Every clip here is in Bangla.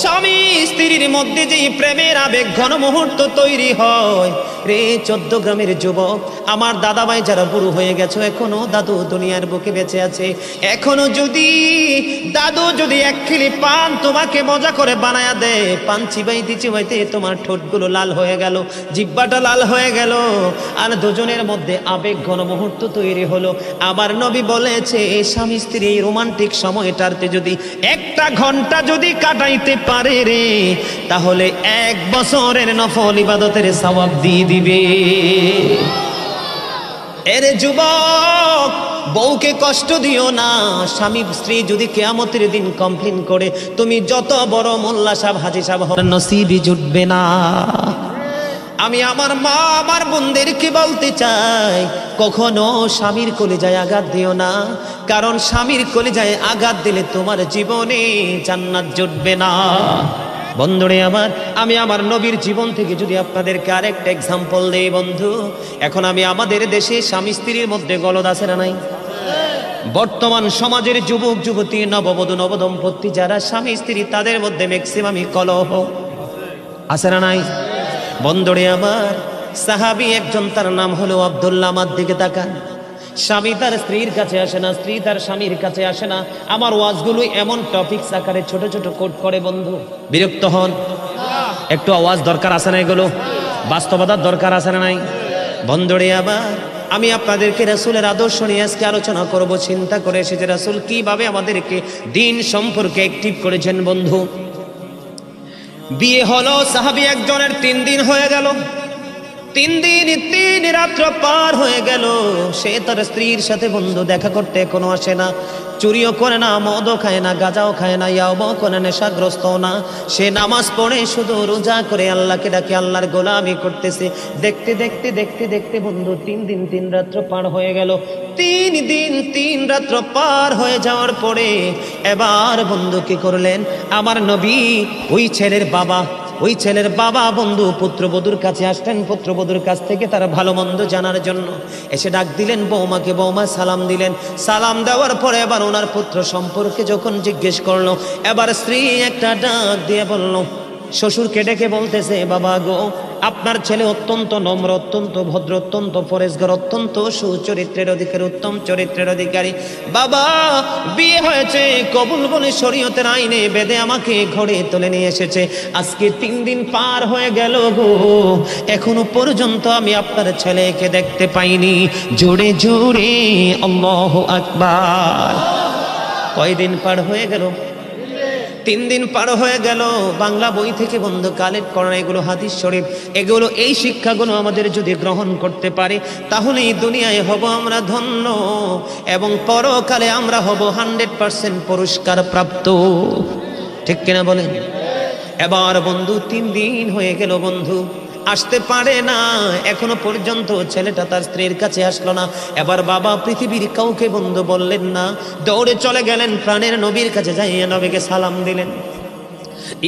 স্বামী স্ত্রীর মধ্যে যে প্রেমের আবেগ ঘন মুহূর্ত তৈরি হয় রে 14 গ্রামের যুবক, আমার দাদাভাই যারা বুড়ো হয়ে গেছো, এখনো দাদু দুনিয়ার বুকে বেঁচে আছে, এখনো যদি দাদু যদি এক খিলি পান তোমাকে মজা করে বানায়া দেয়, পান চিবাইতে চিবাইতে তোমার ঠোঁটগুলো লাল হয়ে গেল, জিহ্বাটা লাল হয়ে গেল, আর দুজনের মধ্যে আবেগ ঘন মুহূর্ত তৈরি হলো। আবার নবী বলেছে স্বামী স্ত্রী এই রোমান্টিক সময়টাতে যদি 1টা ঘন্টা যদি কাটাইতে পারে রে, তাহলে 1 বছরের নফল ইবাদতের সওয়াব দিয়ে দিবে। এরে যুবক, বউকে কষ্ট দিও না। স্বামী স্ত্রী যদি কিয়ামতের দিন কমপ্লেইন করে, তুমি যত বড় মোল্লা সাহেব হাজী সাহেব হন, নসিবই জুটবে না। আমি আমার মা আমার বোনদেরকে বলতে চাই, কখনো স্বামীর কলিজায় আঘাত দিও না, কারণ স্বামীর কলিজায় আঘাত দিলে তোমার জীবনে জান্নাত জুটবে না। বন্ধুরে আমার, আমি আমার নবীর জীবন থেকে যদি আপনাদেরকে আরেকটা এক্সাম্পল দেই বন্ধু, এখন আমি আমাদের দেশে স্বামী স্ত্রীর মধ্যে গলদ আছে না নাই? বর্তমান সমাজের যুবক যুবতী, নববধূ নবদম্পতি যারা স্বামী স্ত্রী, তাদের মধ্যে ম্যাক্সিমামই কলহ আছে না নাই? বন্ধুরে আমার, সাহাবী একজন, তার নাম হলো আব্দুল্লাহ। আমার দিকে তাকান, স্বামী তার স্ত্রীর কাছে আসে না, স্ত্রী তার স্বামীর কাছে আসে না। আমার ওয়াজগুলো এমন টপিকস আকারে ছোট ছোট কোট করে বন্ধু, বিরক্ত হন? একটু আওয়াজ দরকার আছে না? এগুলো বাস্তবতার দরকার আছে না নাই? বন্ধুরে আবার, আমি আপনাদেরকে রাসূলের আদর্শ নিয়ে আজকে আলোচনা করব। চিন্তা করে এসেছে রাসূল কিভাবে আমাদেরকে দিন সম্পর্কে অ্যাক্টিভ করেছেন। বন্ধু, বিয়ে হলো সাহাবী একজনের, 3 দিন হয়ে গেল, 3 দিন 3 রাত্র পার হয়ে গেল, সে তার স্ত্রীর সাথে বন্ধু দেখা করতে এখনো আসে না। চুরিও করে না, মদও খায় না, গাঁজাও খায় না, ইয়াও করে, নেশাগ্রস্ত না। সে নামাজ পড়ে, শুধু রোজা করে আল্লাহকে ডাকে, আল্লাহর গোলামি করতেছে। দেখতে দেখতে দেখতে দেখতে বন্ধু 3 দিন 3 রাত্র পার হয়ে গেল। 3 দিন 3 রাত্র পার হয়ে যাওয়ার পরে এবার বন্ধু কি করলেন? আমার নবী ওই ছেলের বাবা বন্ধু পুত্রবধূর কাছে আসলেন। পুত্রবধূর কাছ থেকে তার ভালো মন্দ জানার জন্য এসে ডাক দিলেন বৌমাকে। বৌমা সালাম দিলেন। সালাম দেওয়ার পরে এবার ওনার পুত্র সম্পর্কে যখন জিজ্ঞেস করলো, এবার স্ত্রী একটা ডাক দিয়ে বলল, শ্বশুরকে ডেকে বলতেছে, বাবা গো, আপনার ছেলে অত্যন্ত নম্র, অত্যন্ত ভদ্র, অত্যন্ত পরেশগার, অত্যন্ত সুচরিত্রের অধিকারী, উত্তম চরিত্রের অধিকারী। বাবা, বিয়ে হয়েছে, কবুল বলে শরীয়তের আইনে বেদে আমাকে ঘরে তুলে নিয়ে এসেছে। আজকে 3 দিন পার হয়ে গেল গো, এখনো পর্যন্ত আমি আপনার ছেলেকে দেখতে পাইনি। জোরে জোরে আল্লাহু আকবার। কয়দিন পার হয়ে গেল? 3 দিন পার হয়ে গেল। বাংলা বই থেকে বন্ধু কালেক্ট করা এগুলো হাদিস শরীফ, এগুলো এই শিক্ষাগুলো আমাদের যদি গ্রহণ করতে পারি, তাহলে এই দুনিয়ায় হব আমরা ধন্য এবং পরকালে আমরা হব 100% পুরস্কার প্রাপ্ত। ঠিক কিনা বলেন? এবার বন্ধু 3 দিন হয়ে গেল, বন্ধু আসতে পারে না, এখনো পর্যন্ত ছেলেটা তার স্ত্রীর কাছে আসলো না। এবার বাবা পৃথিবীর কাউকে বন্ধু বললেন না, দৌড়ে চলে গেলেন প্রাণের নবীর কাছে, যাইয়া নবীকে সালাম দিলেন,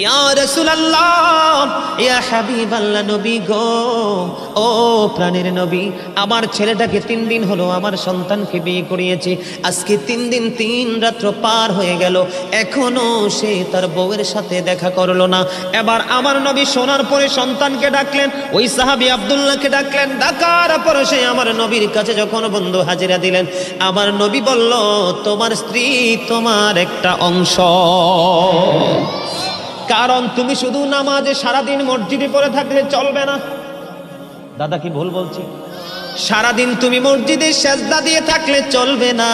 ইয়া রাসূলুল্লাহ, ইয়া হাবিবাল্লাহ, নবী গো, ও প্রাণের নবী, আমার ছেলেটাকে 3 দিন হলো আমার সন্তানকে বিয়ে করিয়েছি, আজকে 3 দিন 3 রাত্র পার হয়ে গেল, এখনো সে তার বউয়ের সাথে দেখা করলো না। এবার আমার নবী শোনার পরে সন্তানকে ডাকলেন, ওই সাহাবী আব্দুল্লাহকে ডাকলেন। ডাকার পরে সে আমার নবীর কাছে যখন বন্ধু হাজিরা দিলেন, আমার নবী বলল, তোমার স্ত্রী তোমার একটা অংশ, কারণ তুমি শুধু নামাজে সারাদিন মসজিদে পড়ে থাকলে চলবে না। দাদা কি ভুল বলছি? সারাদিন তুমি মসজিদে সেজদা দিয়ে থাকলে চলবে না।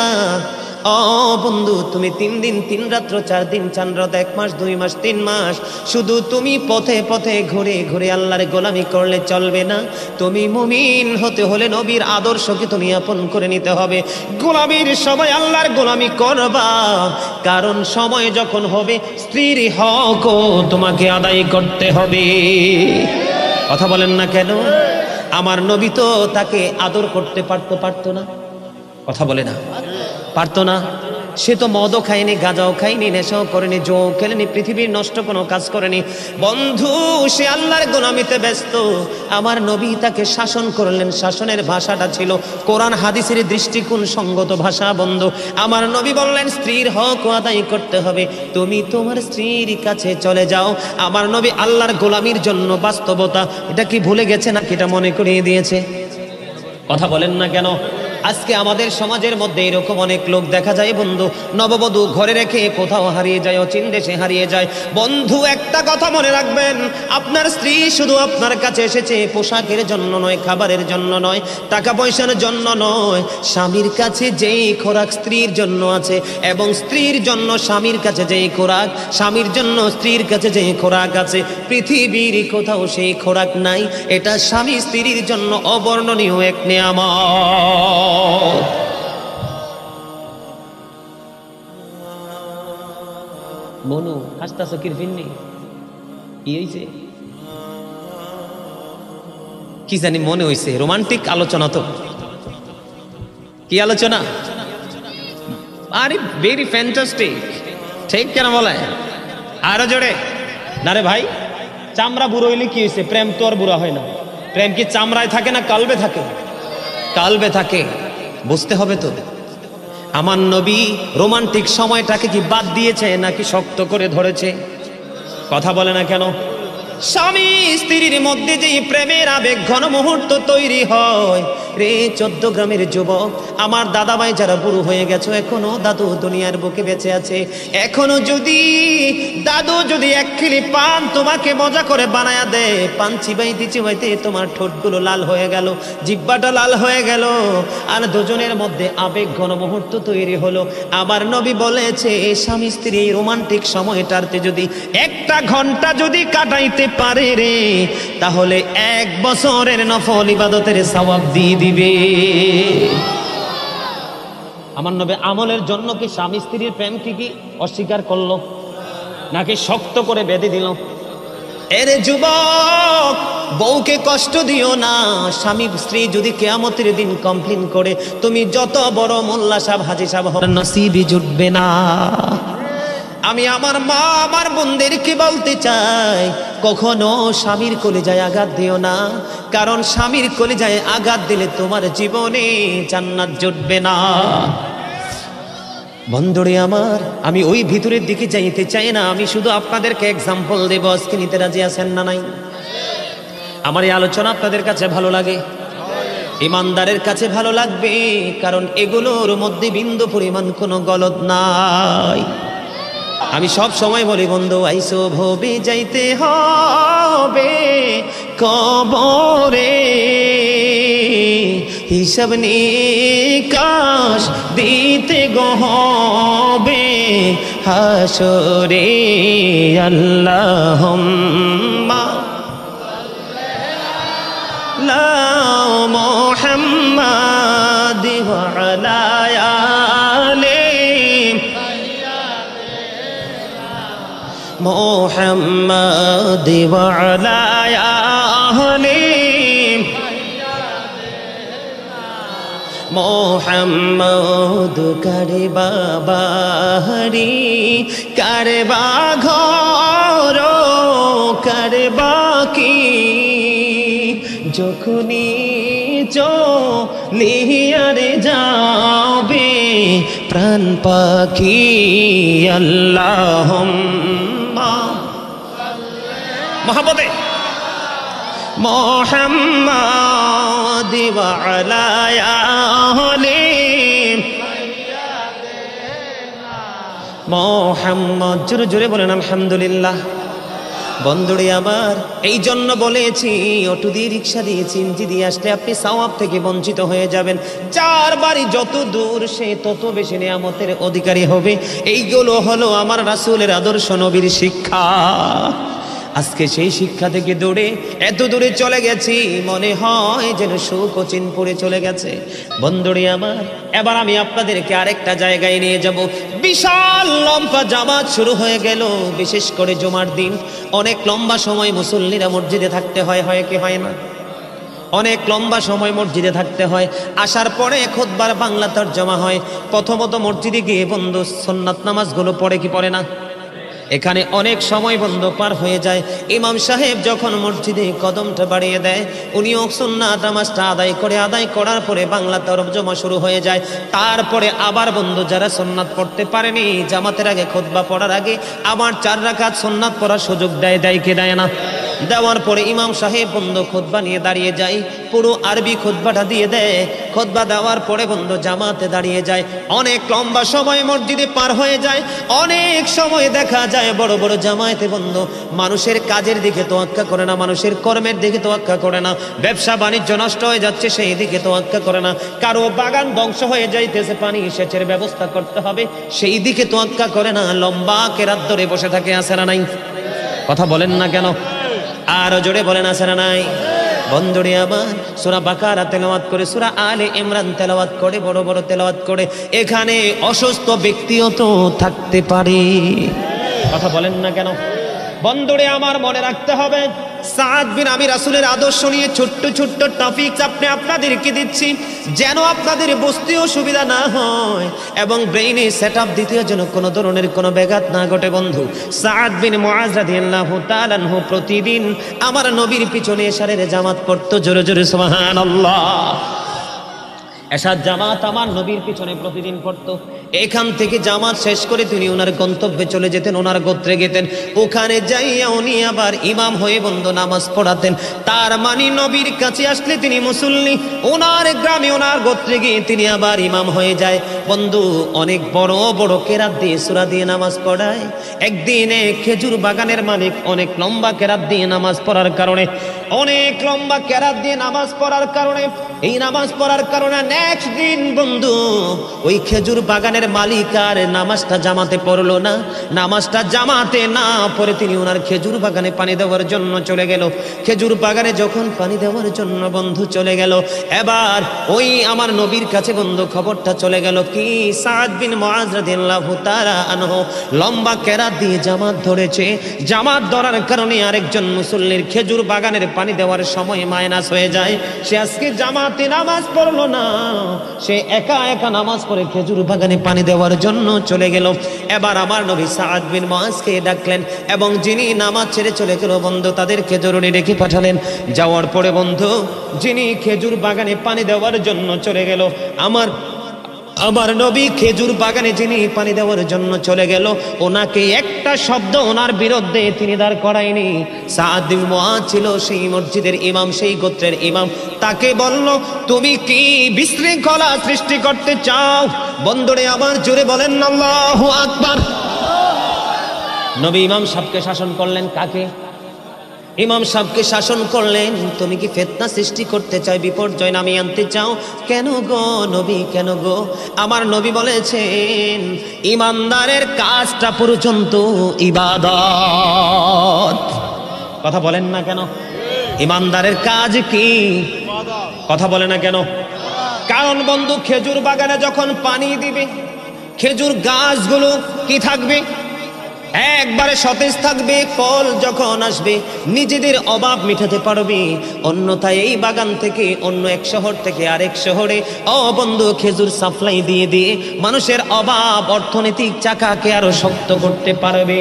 ও বন্ধু, তুমি 3 দিন 3 রাত্র 4 দিন 4 রাত 1 মাস 2 মাস 3 মাস শুধু তুমি পথে পথে ঘুরে ঘুরে আল্লাহর গোলামি করলে চলবে না। তুমি মুমিন হতে হলে নবীর আদর্শকে তুমি আপন করে নিতে হবে। গোলামির সময় আল্লাহর গোলামি করবা, কারণ সময় যখন হবে স্ত্রীর হকও তোমাকে আদায় করতে হবে। কথা বলেন না কেন? আমার নবী তো তাকে আদর করতে পারতো না? কথা বলে না, পারতো না? সে তো মদও খায়নি, গাঁজাও খায়নি, নেশাও করেনি, জুয়াও খেলেনি, পৃথিবীর নষ্ট কোনো কাজ করেনি। বন্ধু, সে আল্লাহর গোলামিতে ব্যস্ত। আমার নবী তাকে শাসন করলেন, শাসনের ভাষাটা ছিল কোরআন হাদিসের দৃষ্টিকোণ সঙ্গত ভাষা। বন্ধু, আমার নবী বললেন স্ত্রীর হক আদায় করতে হবে, তুমি তোমার স্ত্রীর কাছে চলে যাও। আমার নবী আল্লাহর গোলামির জন্য বাস্তবতা, এটা কি ভুলে গেছে নাকি এটা মনে করিয়ে দিয়েছে? কথা বলেন না কেন? আজকে আমাদের সমাজের মধ্যে এরকম অনেক লোক দেখা যায় বন্ধু, নববধূ ঘরে রেখে কোথাও হারিয়ে যায়, অচিন দেশে হারিয়ে যায়। বন্ধু, একটা কথা মনে রাখবেন, আপনার স্ত্রী শুধু আপনার কাছে এসেছে পোশাকের জন্য নয়, খাবারের জন্য নয়, টাকা পয়সার জন্য নয়। স্বামীর কাছে যেই খোরাক স্ত্রীর জন্য আছে, এবং স্ত্রীর জন্য স্বামীর কাছে যেই খোরাক, স্বামীর জন্য স্ত্রীর কাছে যেই খোরাক আছে, পৃথিবীর কোথাও সেই খোরাক নাই। এটা স্বামী স্ত্রীর জন্য অবর্ণনীয় এক নিয়ামত। মনু হাসতাছ কির ফিন্নি, কি হইছে? কি জানি মনে হইছে রোমান্টিক আলোচনা। তো কি আলোচনা? আরে ভেরি ফ্যান্টাস্টিক, ঠিক কেন বলে? আরো জোরে না রে ভাই। চামড়া বুড়ো হইলে কি হয়েছে? প্রেম তো আর বুড়া হয় না। প্রেম কি চামড়ায় থাকে না কালবে থাকে? কালবে থাকে। বুঝতে হবে তো। আমার নবী রোমান্টিক সময়টাকে কি বাদ দিয়েছে নাকি শক্ত করে ধরেছে? কথা বলে না কেন? স্বামী স্ত্রীর মধ্যে যে প্রেমের আবেগ ঘন মুহূর্ত তৈরি হয় রে 14 গ্রামের যুবক, আমার দাদা ভাই যারা বুড়ো হয়ে গেছো, এখনো দাদু দুনিয়ার বুকে বেঁচে আছে, এখনো যদি দাদু যদি এক খিলি পান তোমাকে মজা করে বানায়া দেয়, পান চিবাইতে চিবাইতে তোমার ঠোঁটগুলো লাল হয়ে গেল, জিহ্বাটা লাল হয়ে গেল, আর দুজনের মধ্যে আবেগ ঘন মুহূর্ত তৈরি হলো। আমার নবী বলেছে স্বামী স্ত্রী এই রোমান্টিক সময়টাতে যদি একটা ঘন্টা যদি কাটাইতে পারে রে, তাহলে 1 বছরের নফল ইবাদতের সওয়াব দিয়ে দিবে। আমার নবী আমলের জন্য কি স্বামী স্ত্রীর প্রেম কি অস্বীকার করলো নাকি শক্ত করে বেঁধে দিল? এরে যুবক, বউকে কষ্ট দিও না। স্বামী স্ত্রী যদি কিয়ামতের দিন কমপ্লেইন করে, তুমি যত বড় মোল্লা সাহেব হাজী সাহেব হও, নসিবই জুটবে না। আমি আমার মা আমার বোনদেরকে বলতে চাই, কখনো স্বামীর কলিজায় আঘাত দিও না, কারণ স্বামীর কলিজায় আঘাত দিলে তোমার জীবনে জান্নাত জুটবে না। বন্ধুরে আমার, আমি ওই ভিতরের দিকে যাইতে চাই না, আমি শুধু আপনাদেরকে এক্সাম্পল দেব। আজকে নিতে রাজি আছেন না নাই? আমার এই আলোচনা আপনাদের কাছে ভালো লাগে? ইমানদারের কাছে ভালো লাগবে, কারণ এগুলোর মধ্যে বিন্দু পরিমাণ কোনো গলদ নাই। আমি সব সময় বলি বন্ধু, আইসো ভবে যাইতে হবে কবরে, হিসাব নিকাশ দিতে গো হবে হাসরে। আল্লাহুম্মা লা মুহাম্মাদ ওয়া আলা আলি মুহাম্মাদ ওয়া আলা আলি মুহাম্মদ। কারবা বাহারি কারবা ঘর কারবা কি, যখনই চলিয়ারে যাবে প্রাণ পাখি। আল্লাহুম্মা মহব্বতে মুহাম্মাদ ওয়া আলা আলি মুহাম্মদ। জোরে জোরে বলেন আলহামদুলিল্লাহ। বন্ধুরে আমার, এই জন্য বলেছি অটো দিয়ে রিক্সা দিয়ে চিমচি দিয়ে আসলে আপনি সওয়াব থেকে বঞ্চিত হয়ে যাবেন। যার বাড়ি যত দূর সে তত বেশি নিয়ামতের অধিকারী হবে। এইগুলো হলো আমার রাসূলের আদর্শ, নবীর শিক্ষা। আজকে সেই শিক্ষা থেকে দূরে এত দূরে চলে গেছি, মনে হয় যেন সুখ ও চিনপুরে চলে গেছে। বন্ধুরে আমার, এবার আমি আপনাদেরকে আরেকটা জায়গায় নিয়ে যাব। বিশাল লম্বা জামাত শুরু হয়ে গেল, বিশেষ করে জুমার দিন অনেক লম্বা সময় মুসল্লিরা মসজিদে থাকতে হয়, হয় কি হয় না? অনেক লম্বা সময় মসজিদে থাকতে হয়। আসার পরে খুতবার বাংলা তরজমা হয়। প্রথমত মসজিদে গিয়ে বন্ধু সুন্নাত নামাজগুলো পড়ে কি পড়ে না? এখানে অনেক সময় বন্ধ পার হয়ে যায়। ইমাম সাহেব যখন মসজিদে কদমটা বাড়িয়ে দেয়, উনিও সুন্নাত নামাজটা আদায় করার পরে বাংলা তরজমা শুরু হয়ে যায়। তারপরে আবার বন্ধু যারা সুন্নাত পড়তে পারেনি, জামাতের আগে খুতবা পড়ার আগে আবার 4 রাকাত সুন্নাত পড়ার সুযোগ দেয় কি দেয় না? দেওয়ার পরে ইমাম সাহেব বন্ধু খুতবা নিয়ে দাঁড়িয়ে যায়, পুরো আরবি খুতবাটা দিয়ে দেয়। খুতবা দেওয়ার পরে বন্ধু জামাতে দাঁড়িয়ে যায়। অনেক লম্বা সময় মসজিদে পার হয়ে যায়। অনেক সময় দেখা যায় বড় বড় জামায়াতে বন্ধু মানুষের কাজের দিকে তোয়াক্কা করে না, মানুষের কর্মের দিকে তোয়াক্কা করে না। ব্যবসা বাণিজ্য নষ্ট হয়ে যাচ্ছে, সেই দিকে তোয়াক্কা করে না। কারো বাগান ধ্বংস হয়ে যাইতেছে, পানি সেচের ব্যবস্থা করতে হবে, সেই দিকে তোয়াক্কা করে না। লম্বা কেরাত ধরে বসে থাকে, আছে না নাই? কথা বলেন না কেন? আরো জোরে বলেন, আছে না নাই? বন্ধুরে আমার, সূরা বাকারা তেলাওয়াত করে, সূরা আলে ইমরান তেলাওয়াত করে, বড় বড় তেলাওয়াত করে। এখানে অসুস্থ ব্যক্তিও তো থাকতে পারে। কথা বলেন না কেন? বন্ধুরে আমার, মনে রাখতে হবে, সাদ বিন আমি রাসূলের আদর্শ নিয়ে ছোট্ট ছোট্ট টপিক আপনাদেরকে দিচ্ছি, যেন আপনাদের বুঝতে অসুবিধা না হয় এবং ব্রেইনে সেটআপ দিতে যেন কোনো ধরনের কোনো ব্যাঘাত না ঘটে। বন্ধু, সাদ বিন মুআজ রাদিয়াল্লাহু তাআলা আনহু প্রতিদিন আমার নবীর পিছনে এশারের জামাত পড়তো। জোরে জোরে সুবহানাল্লাহ। এশার জামাত আমার নবীর পিছনে প্রতিদিন পড়তো। এখান থেকে জামাত শেষ করে তিনি ওনার গন্তব্যে চলে যেতেন, ওনার গোত্রে যেতেন। ওখানে যাইয়া উনি আবার ইমাম হয়ে বন্ধু নামাজ পড়াতেন। তার মানে নবীর কাছে আসলে তিনি মুসল্লি, ওনার গ্রামে ওনার গোত্রে গিয়ে তিনি আবার ইমাম হয়ে যায়। বন্ধু, অনেক বড় বড় কেরাত দিয়ে সূরা দিয়ে নামাজ পড়ায়। একদিনে খেজুর বাগানের মালিক অনেক লম্বা কেরাত দিয়ে নামাজ পড়ার কারণে, অনেক লম্বা কেরাত দিয়ে নামাজ পড়ার কারণে, এই নামাজ পড়ার কারণে নেক্সট দিন বন্ধু ওই খেজুর বাগানের মালিক আর নামাজটা জামাতে পড়লো না। নামাজটা জামাতে না পড়ে তিনি ওনার খেজুর বাগানে পানি দেওয়ার জন্য চলে গেল। খেজুর বাগানে যখন পানি দেওয়ার জন্য বন্ধু চলে গেল, এবার ওই আমার নবীর কাছে বন্ধু খবরটা চলে গেল কি, সাদ বিন মুআজ রাদিয়াল্লাহু তাআলা আনহু লম্বা কেরাত দিয়ে জামাত ধরেছে। জামাত ধরার কারণে আরেকজন মুসল্লির খেজুর বাগানের পানি দেওয়ার সময় মাইনাস হয়ে যায়। সে আজকে জামাতে নামাজ পড়লো না, সে একা একা নামাজ পড়ে খেজুর বাগানে পানি দেওয়ার জন্য চলে গেল। এবার আমার নবী সাদ বিন মুআজকে ডাকলেন এবং যিনি নামাজ ছেড়ে চলে গেল বন্ধু তাদেরকে জরুরি ডেকে পাঠালেন। যাওয়ার পরে বন্ধু যিনি খেজুর বাগানে পানি দেওয়ার জন্য চলে গেল, আমার নবী খেজুর বাগানে যিনি পানি দেওয়ার জন্য চলে গেল, ওনাকে একটা শব্দ ওনার বিরুদ্ধে তিনি দাঁড় করায়নি। সাদ বিন মুআজ ছিল সেই মসজিদের ইমাম, সেই গোত্রের ইমাম। তাকে বলল, তুমি কি বিশৃঙ্খলা সৃষ্টি করতে চাও? বন্ধুরে আমার, জোরে বলেন আল্লাহু আকবার। নবী ইমাম সাহেবকে শাসন করলেন। কাকে? ইমাম সাহেবকে শাসন করলেন, তুমি কি ফিতনা সৃষ্টি করতে চাও, বিপর্যয় নামিয়ে আনতে চাও? কেন গো নবী, কেন গো? আমার নবী বলেছেন, ইমানদারের কাজটা পর্যন্ত ইবাদত। কথা বলেন না কেন? ইমানদারের কাজ কি? কথা বলে না কেন? কারণ বন্ধু খেজুর বাগানে যখন পানি দিবে, খেজুর গাছগুলো কি থাকবে? একবারে সতেজ থাকবে। ফল যখন আসবে নিজেদের অভাব মেটাতে পারবে। অন্যথায় এই বাগান থেকে অন্য এক শহর থেকে আরেক শহরে বন্ধু খেজুর সাপ্লাই দিয়ে দিয়ে মানুষের অভাব অর্থনৈতিক চাকাকে আরো শক্ত করতে পারবে।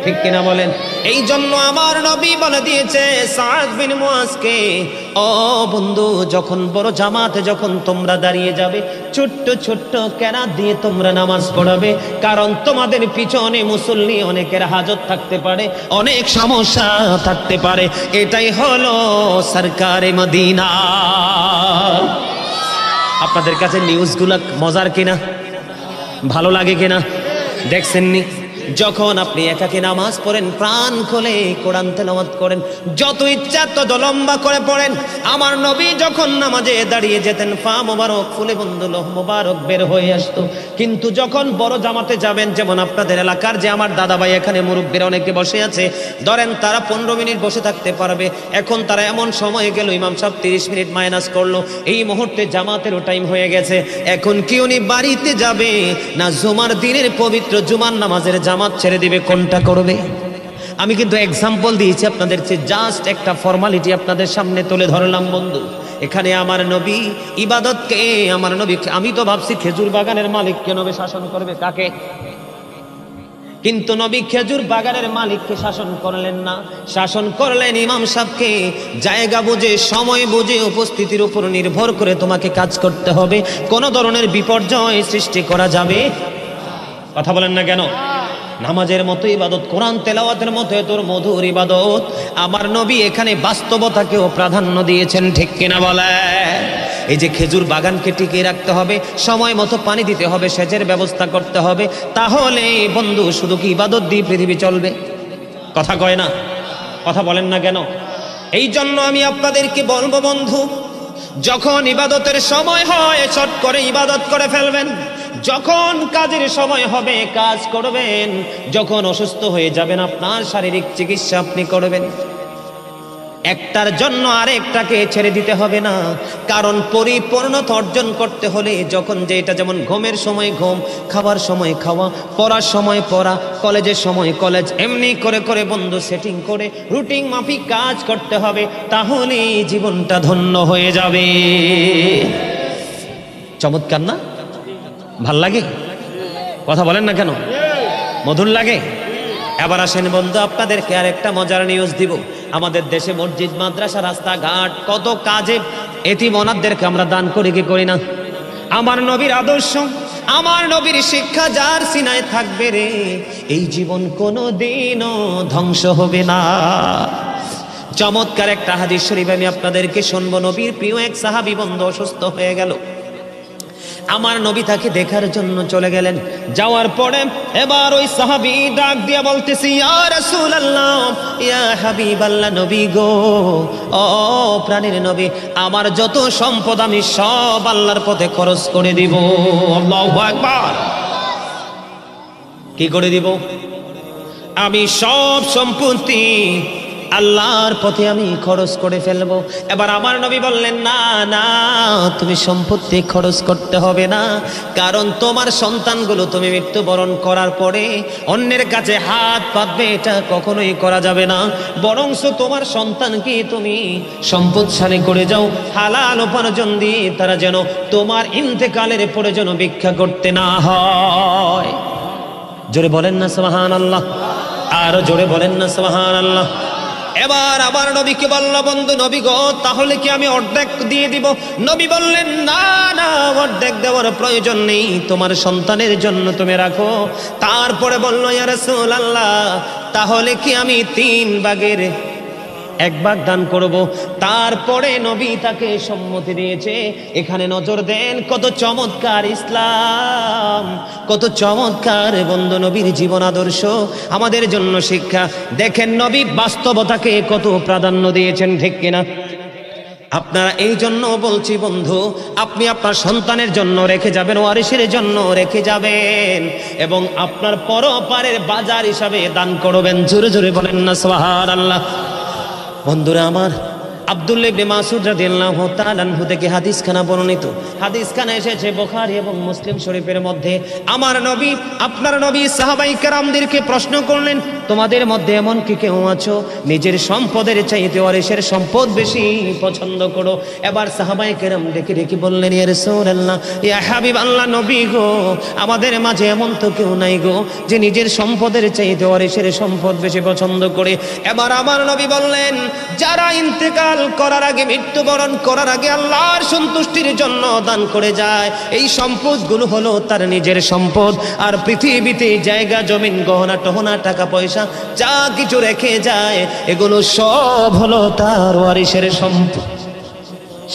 ঠিক কিনা বলেন? এই জন্য আমার নবী বলে দিয়েছে সাদ বিন মুআজকে, ও বন্ধু, যখন বড় জামাতে যখন তোমরা দাঁড়িয়ে যাবে, ছোট্ট ছোট্ট কেরাত দিয়ে তোমরা নামাজ পড়াবে। কারণ তোমাদের পিছনে মুসল্লি অনেকের হাজত থাকতে পারে, অনেক সমস্যা থাকতে পারে। এটাই হলো সরকারে মদিনা। আপনাদের কাছে নিউজগুলো মজার কিনা, ভালো লাগে কিনা দেখছেননি? যখন আপনি একাকে নামাজ পড়েন, প্রাণ খুলে কোরআন তেলাওয়াত করেন, যত ইচ্ছা তত লম্বা করে পড়েন। আমার নবী যখন নামাজে দাঁড়িয়ে যেতেন, পা মোবারক ফুলে বন্ধু লোহ মোবারক বের হয়ে আসতো। কিন্তু যখন বড় জামাতে যাবেন, যেমন আপনাদের এলাকার যে আমার দাদা ভাই এখানে মুরব্বীরা অনেকে বসে আছে, ধরেন তারা 15 মিনিট বসে থাকতে পারবে। এখন তারা এমন সময় গেল, ইমাম সাহেব 30 মিনিট মাইনাস করলো, এই মুহূর্তে জামাতেরও টাইম হয়ে গেছে। এখন কি উনি বাড়িতে যাবে না জুমার দিনের পবিত্র জুমার নামাজের জামাত ছেড়ে দিবে? কোনটা করবে? আমি কিন্তু এক্সাম্পল দিয়েছি আপনাদের, জাস্ট একটা ফর্মালিটি আপনাদের সামনে তুলে ধরলাম বন্ধু। এখানে আমার নবী ইবাদতকে, আমার নবী, আমি তো ভাবছি খেজুর বাগানের মালিককে নবী শাসন করবে, কাকে? কিন্তু নবী খেজুর বাগানের মালিককে শাসন করলেন না, শাসন করলেন ইমাম সাহেবকে। জায়গা বুঝে, সময় বুঝে, উপস্থিতির উপর নির্ভর করে তোমাকে কাজ করতে হবে। কোন ধরনের বিপর্যয় সৃষ্টি করা যাবে। কথা বলেন না কেন? নামাজের মতো ইবাদত, কোরআন তেলাওয়াতের মতো তোর মধুর ইবাদত। আমার নবী এখানে বাস্তবতাকেও প্রাধান্য দিয়েছেন, ঠিক কিনা বলে? এই যে খেজুর বাগানকে টিকিয়ে রাখতে হবে, সময় মতো পানি দিতে হবে, সেচের ব্যবস্থা করতে হবে, তাহলে বন্ধু শুধু কি ইবাদত দিয়ে পৃথিবী চলবে? কথা কয় না? কথা বলেন না কেন? এই জন্য আমি আপনাদেরকে বলবো বন্ধু, যখন ইবাদতের সময় হয় চট করে ইবাদত করে ফেলবেন, যখন কাজের সময় হবে কাজ করবেন, যখন অসুস্থ হয়ে যাবেন আপনার শারীরিক চিকিৎসা আপনি করবেন। একটার জন্য আরেকটাকে ছেড়ে দিতে হবে না, কারণ পরিপূর্ণতা অর্জন করতে হলে যখন যেটা, যেমন ঘুমের সময় ঘুম, খাবার সময় খাওয়া, পড়ার সময় পড়া, কলেজের সময় কলেজ, এমনি করে করে বন্ধু সেটিং করে রুটিন মাফিক কাজ করতে হবে, তাহলে জীবনটা ধন্য হয়ে যাবে। চমৎকার না? ভাল লাগে? কথা বলেন না কেন? মধুর লাগে? এবার আসেন বন্ধু, আপনাদেরকে আর একটা মজার নিউজ দিব। আমাদের দেশে মসজিদ, মাদ্রাসা, রাস্তাঘাট, কত কাজে এতিম অনাথদেরকে আমরা দান করি কি করি না? আমার নবীর আদর্শ, আমার নবীর শিক্ষা যার সিনায় থাকবে রে, এই জীবন কোনোদিনও ধ্বংস হবে না। চমৎকার একটা হাদিস শরীফ আমি আপনাদেরকে শুনবো। নবীর প্রিয় এক সাহাবী বন্ধু অসুস্থ হয়ে গেল, আমার নবী তাকে দেখার জন্য চলে গেলেন। যাওয়ার পরে এবার ওই সাহাবী ডাক দিয়া বলতেছি, ইয়া রাসূলুল্লাহ, ইয়া হাবিবাল্লাহ, নবী গো, ও প্রাণের নবী, আমার যত সম্পদ আমি সব আল্লাহর পথে খরচ করে দিব। আল্লাহু আকবার। কি করে দিব? আমি সব সম্পত্তি আল্লাহর পথে আমি খরচ করে ফেলবো। এবার আমার নবী বললেন, না না, তুমি সম্পত্তি খরচ করতে হবে না, কারণ তোমার সন্তানগুলো তুমি মৃত্যুবরণ করার পরে অন্যের কাছে হাত পাতবে, এটা কখনোই করা যাবে না। বরংস তোমার সন্তানকে তুমি সম্পদশালী করে যাও, হালাল উপার্জন দিয়ে তারা যেন তোমার ইন্তেকালের পরে যেন ভিক্ষা করতে না হয়। জোরে বলেন না সুবহানাল্লাহ? আরো জোরে বলেন না সুবহানাল্লাহ? এবার আমার নবীকে বলল, বন্ধু নবী গো, তাহলে কি আমি অর্ধেক দিয়ে দিব? নবী বললেন, না না, অর্ধেক দেওয়ার প্রয়োজন নেই, তোমার সন্তানের জন্য তুমি রাখো। তারপরে বলল, ইয়া রাসূলুল্লাহ, তাহলে কি আমি 3 ভাগের 1 ভাগ দান করব? তারপরে নবী তাকে সম্মতি দিয়েছে। এখানে নজর দেন, কত চমৎকার ইসলাম, কত চমৎকার বন্ধু নবীর জীবন আদর্শ, আমাদের জন্য শিক্ষা। দেখেন নবী বাস্তবতাকে কত প্রাধান্য দিয়েছেন, ঠিক কিনা? আপনারা এই জন্য বলছি বন্ধু, আপনি আপনার সন্তানের জন্য রেখে যাবেন, ওয়ারিসের জন্য রেখে যাবেন, এবং আপনার পরপারের বাজার হিসাবে দান করবেন। জোরে জোরে বলেন না সুবহানাল্লাহ? বন্ধুরা আমার, আব্দুল্লাহ ইবনে মাসউদ রাদিয়াল্লাহু তাআলা আনহু থেকে হাদিসখানা বর্ণিত। হাদিসখানা এসেছে বুখারী এবং মুসলিম শরীফের মধ্যে। আমার নবী, আপনার নবী সাহাবায়ে কেরামদেরকে প্রশ্ন করলেন, তোমাদের মধ্যে এমন কি কেউ আছো নিজের সম্পদের চাইতে ওয়ারিসের সম্পদ বেশি পছন্দ করো? এবার সাহাবায়ে কেরাম ডেকে ডেকে বললেন, ইয়া রাসূলুল্লাহ, ইয়া হাবিবাল্লাহ, নবী গো, আমাদের মাঝে এমন তো কেউ নাই গো যে নিজের সম্পদের চাইতে ওয়ারিসের সম্পদ বেশি পছন্দ করে। এবার আমার নবী বললেন, যারা ইন্তেকাল করার আগে, মৃত্যুবরণ করার আগে আল্লাহর সন্তুষ্টির জন্য দান করে যায়, এই সম্পদগুলো হলো তার নিজের সম্পদ। আর পৃথিবীতে জায়গা জমিন গহনা টহনা টাকা পয়সা যা কিছু রেখে যায়, এগুলো সব হলো তার ওয়ারিসের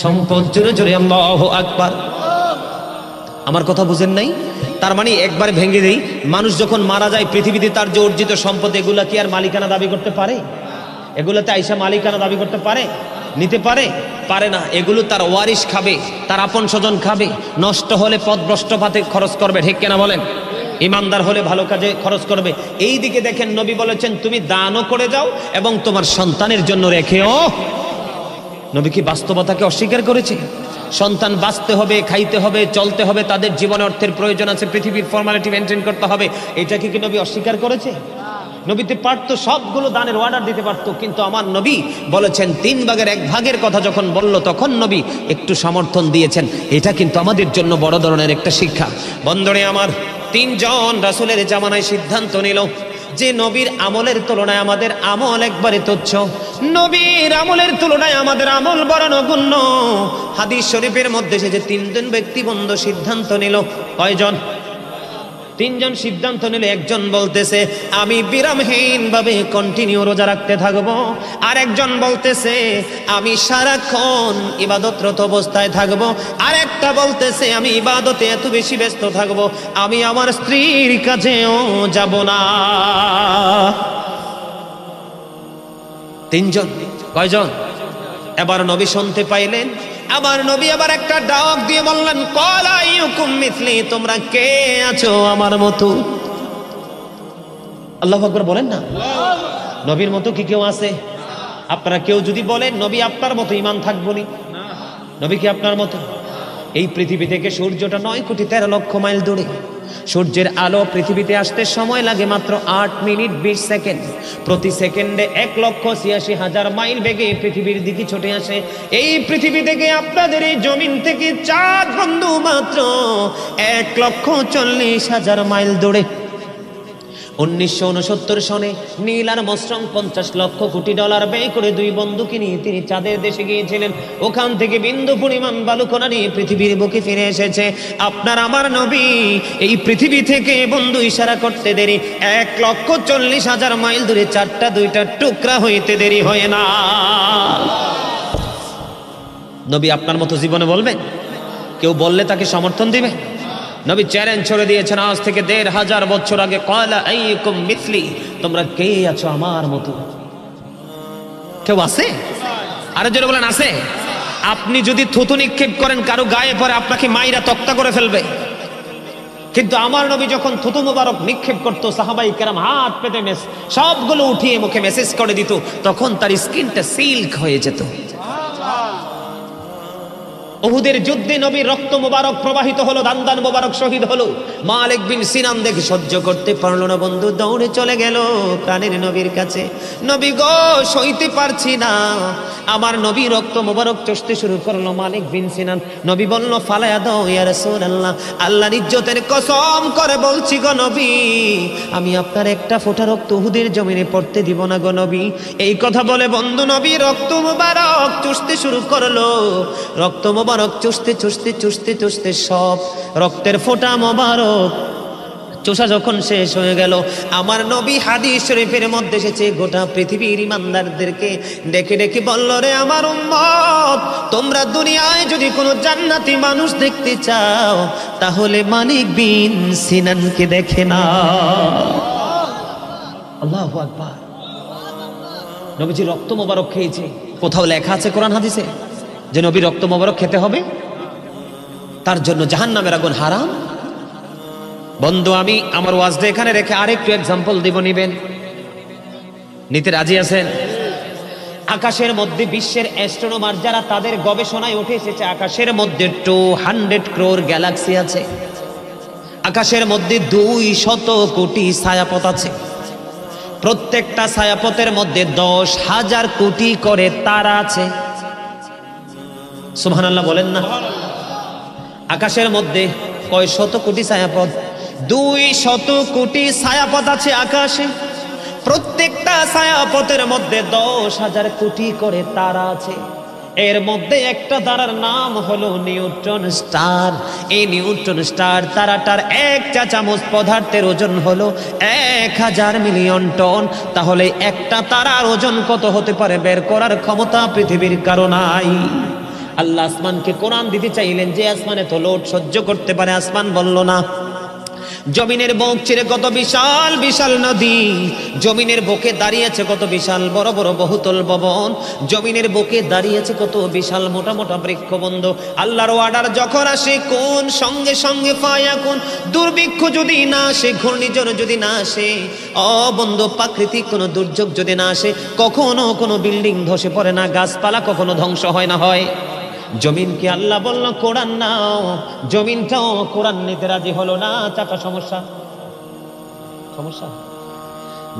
সম্পদ। জোরে জোরে আল্লাহু আকবার। আমার কথা বুঝেন নাই? তার মানে একবার ভেঙে দেই, মানুষ যখন মারা যায় পৃথিবীতে তার যে অর্জিত সম্পদ, এগুলা কি আর মালিকানা দাবি করতে পারে? এগুলোতে আইসা মালিকানা দাবি করতে পারে? নিতে পারে? পারে না। এগুলো তার ওয়ারিশ খাবে, তার আপন স্বজন খাবে, নষ্ট হলে পথভ্রষ্ট পাতে খরচ করবে, ঠিক কিনা বলেন? ইমানদার হলে ভালো কাজে খরচ করবে। এই দিকে দেখেন নবী বলেছেন, তুমি দানও করে যাও এবং তোমার সন্তানের জন্য রেখেও। নবী কি বাস্তবতাকে অস্বীকার করেছে? সন্তান বাঁচতে হবে, খাইতে হবে, চলতে হবে, তাদের জীবনে অর্থের প্রয়োজন আছে, পৃথিবীর ফর্মালিটি মেনটেন করতে হবে, এটাকে কি নবী অস্বীকার করেছে? নবীতে পারতো সবগুলো দানের অর্ডার দিতে পারতো, কিন্তু আমার নবী বলেছেন 3/1 কথা যখন বলল তখন নবী একটু সমর্থন দিয়েছেন। এটা কিন্তু আমাদের জন্য বড় ধরনের একটা শিক্ষা। বন্ধুরে আমার, 3 জন রাসূলের জামানায় সিদ্ধান্ত নিল যে নবীর আমলের তুলনায় আমাদের আমল একবারে তুচ্ছ, নবীর আমলের তুলনায় আমাদের আমল বড় নগণ্য। হাদিস শরীফের মধ্যে সে যে 3 জন ব্যক্তিবন্ধু সিদ্ধান্ত নিল। কয়জন? 3 জন সিদ্ধান্ত নিলে একজন বলতেছে আমি বিরামহীন ভাবে কন্টিনিউ রোজা রাখতে থাকবো, আর একজন বলতেছে আমি সারাক্ষণ ইবাদতরত অবস্থায় থাকবো, আর একটা বলতেছে আমি ইবাদতে এত বেশি ব্যস্ত থাকবো আমি আমার স্ত্রীর কাছেও যাব না। 3 জন। কয়জন? এবার নবী শুনতে পাইলেন, আবার নবী আবার একটা ডাক দিয়ে বললেন ক্বালা আইয়ুকুম মিথলি, তোমরা কে আছো আমার মতো? আল্লাহু আকবার বলেন না। নবীর মতো কি কেউ আছে? আপনারা কেউ যদি বলেন নবী আপনার মতো, ঈমান থাকবো নি? নবী কি আপনার মতো? এই পৃথিবী থেকে সূর্যটা 9,13,00,000 মাইল দূরে। সূর্যের আলো পৃথিবীতে আসতে সময় লাগে মাত্র 8 মিনিট 20 সেকেন্ড। প্রতি সেকেন্ডে 1,86,000 মাইল বেগে পৃথিবীর দিকে ছুটে আসে। এই পৃথিবী থেকে আপনাদের এই জমিন থেকে চাঁদ বন্ধু মাত্র 1,40,000 মাইল দূরে। 1969 সনে নীল আর্মস্ট্রং $50 লক্ষ কোটি ব্যয় করে 2 বন্ধুকে নিয়ে তিনি চাঁদের দেশে গিয়েছিলেন। ওখান থেকে বিন্দু পরিমাণ বালুকণা নিয়ে পৃথিবীর বুকে ফিরে এসেছে। আপনার আমার নবী এই পৃথিবী থেকে বন্ধু ইশারা করতে দেরি 1,40,000 মাইল দূরে 2টা টুকরা হইতে দেরি হয় না। নবী আপনার মতো জীবনে বলবেন? কেউ বললে তাকে সমর্থন দিবে? নবী চ্যালেঞ্জ ছড়ে দিয়েছেন আজ থেকে 1,500 বছর আগে, ক্বালা আইয়ুকুম মিথলি, তোমরা কে আছো আমার মতো? কেউ আছে? আরে জোরে বলেন আছে? আপনি যদি থুতু নিক্ষেপ করেন কারো গায়ে পরে আপনাকে মাইরা তক্তা করে ফেলবে, কিন্তু আমার নবী যখন থুতু মুবারক নিক্ষেপ করতো সাহাবাই কেরাম হাত পেতে সবগুলো উঠিয়ে মুখে মেসেজ করে দিত, তখন তার স্কিনটা সিল্ক হয়ে যেত। উহুদের যুদ্ধে নবীর রক্ত মোবারক প্রবাহিত হলো, দান মোবারক শহীদ হলো। মালিক বিন সিনান দেখে সহ্য করতে পারলো না, বন্ধু দৌড়ে চলে গেল প্রাণের নবীর কাছে। নবী গো, সইতে পারছি না। আমার নবী রক্ত মোবারক চষতে শুরু করলো। মালিক বিন সিনান, নবী বলল ফালায়া দাও ইয়া রাসূলুল্লাহ, আল্লাহর ইজ্জতের কসম করে বলছি গো নবী, আমি আপনার একটা ফোঁটা রক্ত উহুদের জমিনে পড়তে দিব না গো নবী। এই কথা বলে বন্ধু নবী রক্ত মোবারক চষতে শুরু করলো। রক্ত মোবারক চুষতে চুষতে চুষতে চুষতে সব রক্তের ফোঁটা মোবারক চোষা যখন শেষ হয়ে গেল, আমার নবী হাদিস শরীফের মধ্যে এসেছে গোটা পৃথিবীর ইমানদারদেরকে ডেকে ডেকে বলল, রে আমার উম্মত, তোমরা দুনিয়ায় যদি কোনো জান্নাতি মানুষ দেখতে চাও তাহলে মালিক বিন সিনানকে দেখে না। আল্লাহু আকবার। নবীজি রক্ত মোবারক খেয়েছে। কোথাও লেখা আছে কোরআন হাদিসে যে নবী রক্ত মোবারক খেতে হবে? তার জন্য জাহান্নামের আগুন হারাম। বন্ধু, আমি আমার ওয়াজটা এখানে রেখে আরেকটু এক্সাম্পল দিব, নিবেন? নিতে রাজি আছেন? আকাশের মধ্যে বিশ্বের অ্যাস্ট্রোনমার যারা, তাদের গবেষণায় উঠে এসেছে আকাশের মধ্যে 200 crore গ্যালাক্সি আছে। আকাশের মধ্যে 200 কোটি ছায়াপথ আছে। প্রত্যেকটা ছায়াপথের মধ্যে 10,000 কোটি করে তারা আছে। সুবহানাল্লাহ বলেন না? আকাশের মধ্যে কয় শত কোটি ছায়াপথ? 200 কোটি ছায়াপথ আছে আকাশে। প্রত্যেকটা ছায়াপথের মধ্যে 10,000 কোটি করে তারা আছে। এর মধ্যে একটা তারার নাম হলো নিউট্রন স্টার। এই নিউট্রন স্টার তারাটার 1 চা চামচ পদার্থের ওজন হলো 1000 মিলিয়ন টন। তাহলে একটা তারার ওজন কত হতে পারে বের করার ক্ষমতা পৃথিবীর কারো নাই। আল্লাহ আসমানকে কোরআন দিতে চাইলেন যে আসমানে তো লোড সহ্য করতে পারে, আসমান বলল না। জমিনের বুক চিরে কত বিশাল বিশাল নদী, জমিনের বুকে দাঁড়িয়েছে কত বিশাল বড় বড় বহুতল ভবন, জমিনের বুকে দাঁড়িয়েছে কত বিশাল মোটা মোটা বৃক্ষবন্ধ। আল্লাহর অর্ডার যখন আসে কোন সঙ্গে সঙ্গে ফায়াকুন। দুর্ভিক্ষ যদি না আসে, ঘূর্ণিঝড় যদি না আসে, বন্ধু প্রাকৃতিক কোনো দুর্যোগ যদি না আসে, কখনো কোনো বিল্ডিং ধসে পড়ে না, গাছপালা কখনো ধ্বংস হয় না হয়। জমিনকে আল্লাহ বলল কোরআন নাও, জমিনটাও কোরআন নিতে রাজি হলো না। চাচা সমস্যা সমস্যা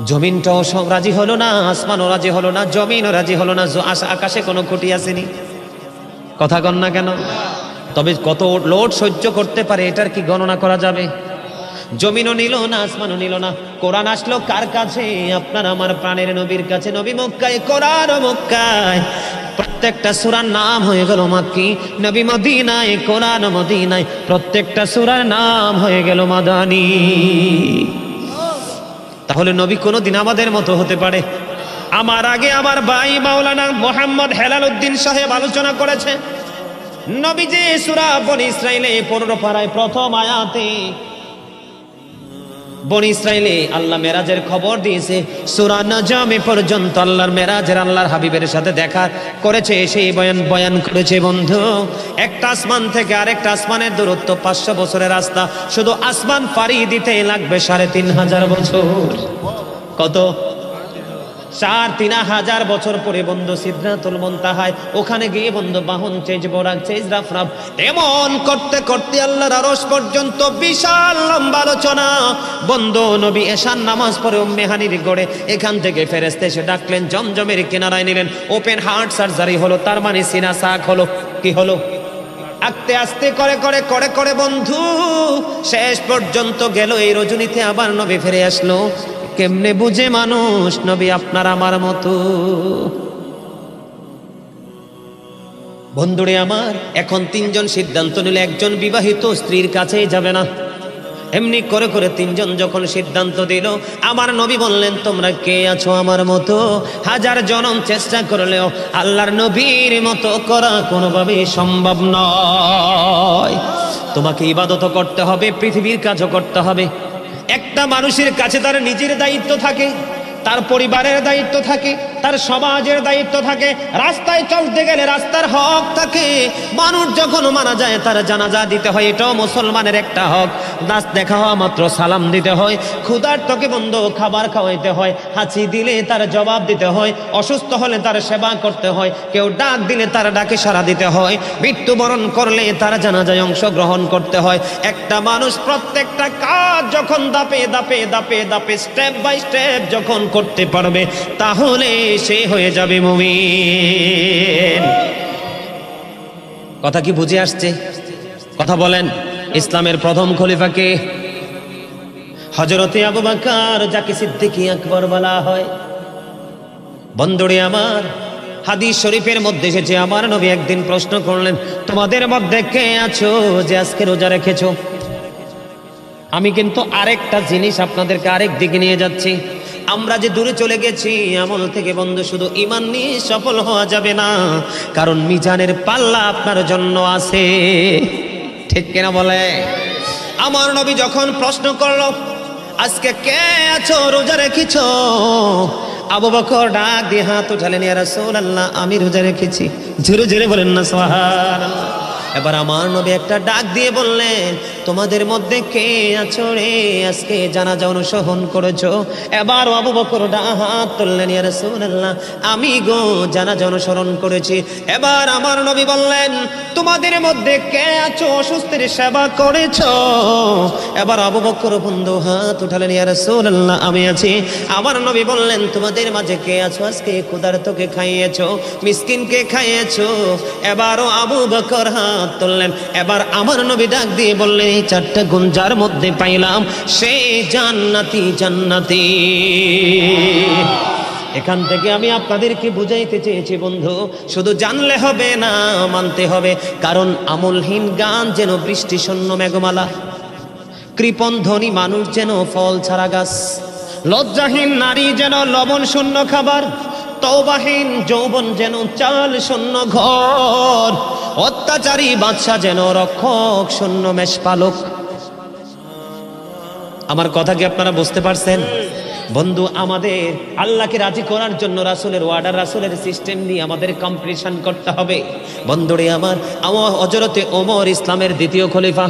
জমিনটাও সব রাজি হলো না, আসমানও রাজি হলো না, জমিনও রাজি হলো না, আকাশে কোনো খুঁটি আসেনি। কথা কন না কেন? তবে কত লোড সহ্য করতে পারে এটার কি গণনা করা যাবে? জমিনও নিল না, আসমানও নিল না। কোরআন আসলো কার কাছে? আপনার আমার প্রাণের নবীর কাছে। নবী মক্কায়, কোরআন মক্কায়, প্রত্যেকটা সূরার নাম হয়ে গেল মাক্কি। নবী মদিনায়, কোরআন মদিনায়, প্রত্যেকটা সূরার নাম হয়ে গেল মাদানী। তাহলে নবী কোনদিন আমাদের মতো হতে পারে? আমার আগে আমার ভাই মাওলানা মোহাম্মদ হেলাল উদ্দিন সাহেব আলোচনা করেছে, নবী যে সূরা বনী ইসরাইলে 15 পারায় প্রথম আয়াতে বনী ইসরাইলে আল্লাহ মেরাজের খবর দিয়েছে, সূরা নাজমে পর্যন্ত আল্লাহর মেরাজের, আল্লাহর হাবিবের সাথে দেখা করেছে, সেই বয়ান করেছে। বন্ধু, একটা আসমান থেকে আরেকটা আসমানের দূরত্ব 500 বছরের রাস্তা, শুধু আসমান পাড়ি দিতে লাগবে 3500 বছর। কত? 3500 বছর পরে বন্ধু সিদরাতুল মুনতাহায়, ওখানে গিয়ে বন্ধু বাহন চেজ বোরাক চেজ রাফরাফ, এমন করতে করতে আল্লাহর আরশ পর্যন্ত বিশাল লম্বা আলোচনা। বন্ধু নবী এশার নামাজ পড়ে উম্মে হানির গড়ে এখান থেকে ফেরেশতা এসে ডাকলেন, জমজমের কিনারায় নিলেন, ওপেন হার্ট সার্জারি হলো, তার মানে সিনা সাক হলো। কি হলো? আস্তে আস্তে করে করে করে করে বন্ধু শেষ পর্যন্ত গেল। এই রজনীতে আবার নবী ফিরে আসলো। কেমনে বুঝে মানুষ নবী আপনার আমার মতো? বন্ধুরে আমার, এখন 3 জন সিদ্ধান্ত নিলে একজন বিবাহিত স্ত্রীর কাছেই যাবে না। এমনি করে করে 3 জন যখন সিদ্ধান্ত দিল, আমার নবী বললেন, তোমরা কে আছো আমার মতো? 1000 জনম চেষ্টা করলেও আল্লাহর নবীর মতো করা কোনোভাবেই সম্ভব নয়। তোমাকে ইবাদত করতে হবে, পৃথিবীর কাজও করতে হবে। একটা মানুষের কাছে তার নিজের দায়িত্ব থাকে, তার পরিবারের দায়িত্ব থাকে, তার সমাজের দায়িত্ব থাকে, রাস্তায় চলতে গেলে রাস্তার হক থাকে। মানুষ যখন মারা যায় তার জানাজা দিতে হয়, এটাও মুসলমানের একটা হক। নাচ দেখা হওয়া মাত্র সালাম দিতে হয়, ক্ষুধার্তকে বন্ধু খাবার খাওয়াইতে হয়, হাঁচি দিলে তার জবাব দিতে হয়, অসুস্থ হলে তার সেবা করতে হয়, কেউ ডাক দিলে তার ডাকে সাড়া দিতে হয়, মৃত্যুবরণ করলে তার জানাজায় অংশগ্রহণ করতে হয়। একটা মানুষ প্রত্যেকটা কাজ যখন ধাপে ধাপে ধাপে ধাপে স্টেপ বাই স্টেপ যখন করতে পারবে, তাহলে সে হয়ে যাবে মুমিন। কথা কি বুঝে আসছে? কথা বলেন। ইসলামের প্রথম খলিফা কে? হযরতে আবু বকর, যাকে সিদ্দিক আকবর বলা হয়। বন্ধুরে আমার, হাদিস শরীফের মধ্যে এসেছে, আমার নবী একদিন প্রশ্ন করলেন, তোমাদের মধ্যে কে আছো যে আজকে রোজা রেখেছো? আমি কিন্তু আরেকটা জিনিস আপনাদেরকে আরেক দিকে নিয়ে যাচ্ছি। আমরা যে দূরে চলে গেছি আমল থেকে বন্ধু, শুধু ঈমান নিয়ে সফল হওয়া যাবে না, কারণ মিজানের পাল্লা আপনার জন্য আছে। ঠিক কিনা বলে? আমার নবী যখন প্রশ্ন করলো, আজকে কে আছো রোজা রেখেছো? আবু বকর ডাক দিয়ে হাত উঠালেন, ইয়া রাসূলুল্লাহ, আমি রোজা রেখেছি। জোরে জোরে বলেন না সুবহানাল্লাহ। এবার আমার নবী একটা ডাক দিয়ে বললেন, তোমাদের মধ্যে কে আছো রে আজকে জানাজা অনুসরণ করেছো? এবার আবু বকর হাত তুললেন, ইয়া রাসূলুল্লাহ, আমি গো জানাজা অনুসরণ করেছি। এবার আমার নবী বললেন, তোমাদের মধ্যে কে আছো অসুস্থের সেবা করেছো? এবার আবু বকর বন্ধু হাত উঠালেন, ইয়া রাসূলুল্লাহ, আমি আছি। আমার নবী বললেন, তোমাদের মাঝে কে আছো আজকে ক্ষুধার্তকে খাইয়েছো, মিসকিনকে খাইয়েছো? এবারও আবু বকর হাত তুললেন। এবার আমার নবী ডাক দিয়ে বললেন, এই 4টা গুণ যার মধ্যে পাইলাম সে জান্নাতি জান্নাতি। এখান থেকে আমি আপনাদেরকে বুঝাইতে চেয়েছি বন্ধু, শুধু জানলে হবে না, মানতে হবে। কারণ আমলহীন গান যেন বৃষ্টি শূন্য মেঘমালা, কৃপণ ধনী মানুষ যেন ফল ছাড়া গাছ, লজ্জাহীন নারী যেন লবণ শূন্য খাবার, তওবাহীন যৌবন যেন চাল শূন্য ঘর, অত্যাচারী বাদশা যেন রক্ষক শূন্য মেষপালক। আমার কথা কি আপনারা বুঝতে পারছেন? বন্ধু, আমাদের আল্লাহকে রাজি করার জন্য রাসূলের ওয়ার্ডার, রাসূলের সিস্টেম নিয়ে আমাদের কম্পিটিশন করতে হবে। বন্ধুরে আমার, হযরতে ওমর ইসলামের দ্বিতীয় খলিফা,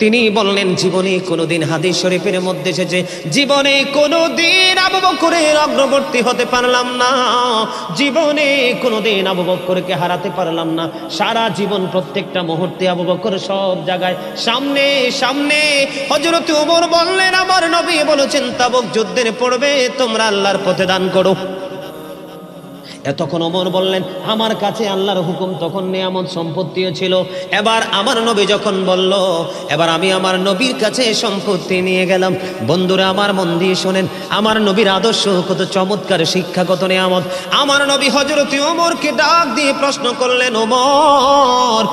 তিনি বললেন জীবনে কোনোদিন, হাদিস শরীফের মধ্যে এসেছে, জীবনে কোনোদিন আবু বকরের অগ্রবর্তী হতে পারলাম না, জীবনে কোনোদিন আবু বকরকে হারাতে পারলাম না। সারা জীবন প্রত্যেকটা মুহূর্তে আবু বকর সব জায়গায় সামনে সামনে। হযরত ওমর বললেন আমার নবী বলেছেন তাবুক যুদ্ধের পড়বে, তোমরা আল্লাহর পথে দান করো। তখন ওমর বললেন আমার কাছে আল্লাহর হুকুম, তখন নিয়ামত সম্পত্তিও ছিল। এবার আমার নবী যখন বলল, এবার আমি আমার নবীর কাছে সম্পত্তি নিয়ে গেলাম। বন্ধুরা আমার মন দিয়ে শোনেন, আমার নবীর আদর্শ কত চমৎকার, শিক্ষা কত নিয়ামত। আমার নবী হযরত ওমরকে ডাক দিয়ে প্রশ্ন করলেন, ওমর,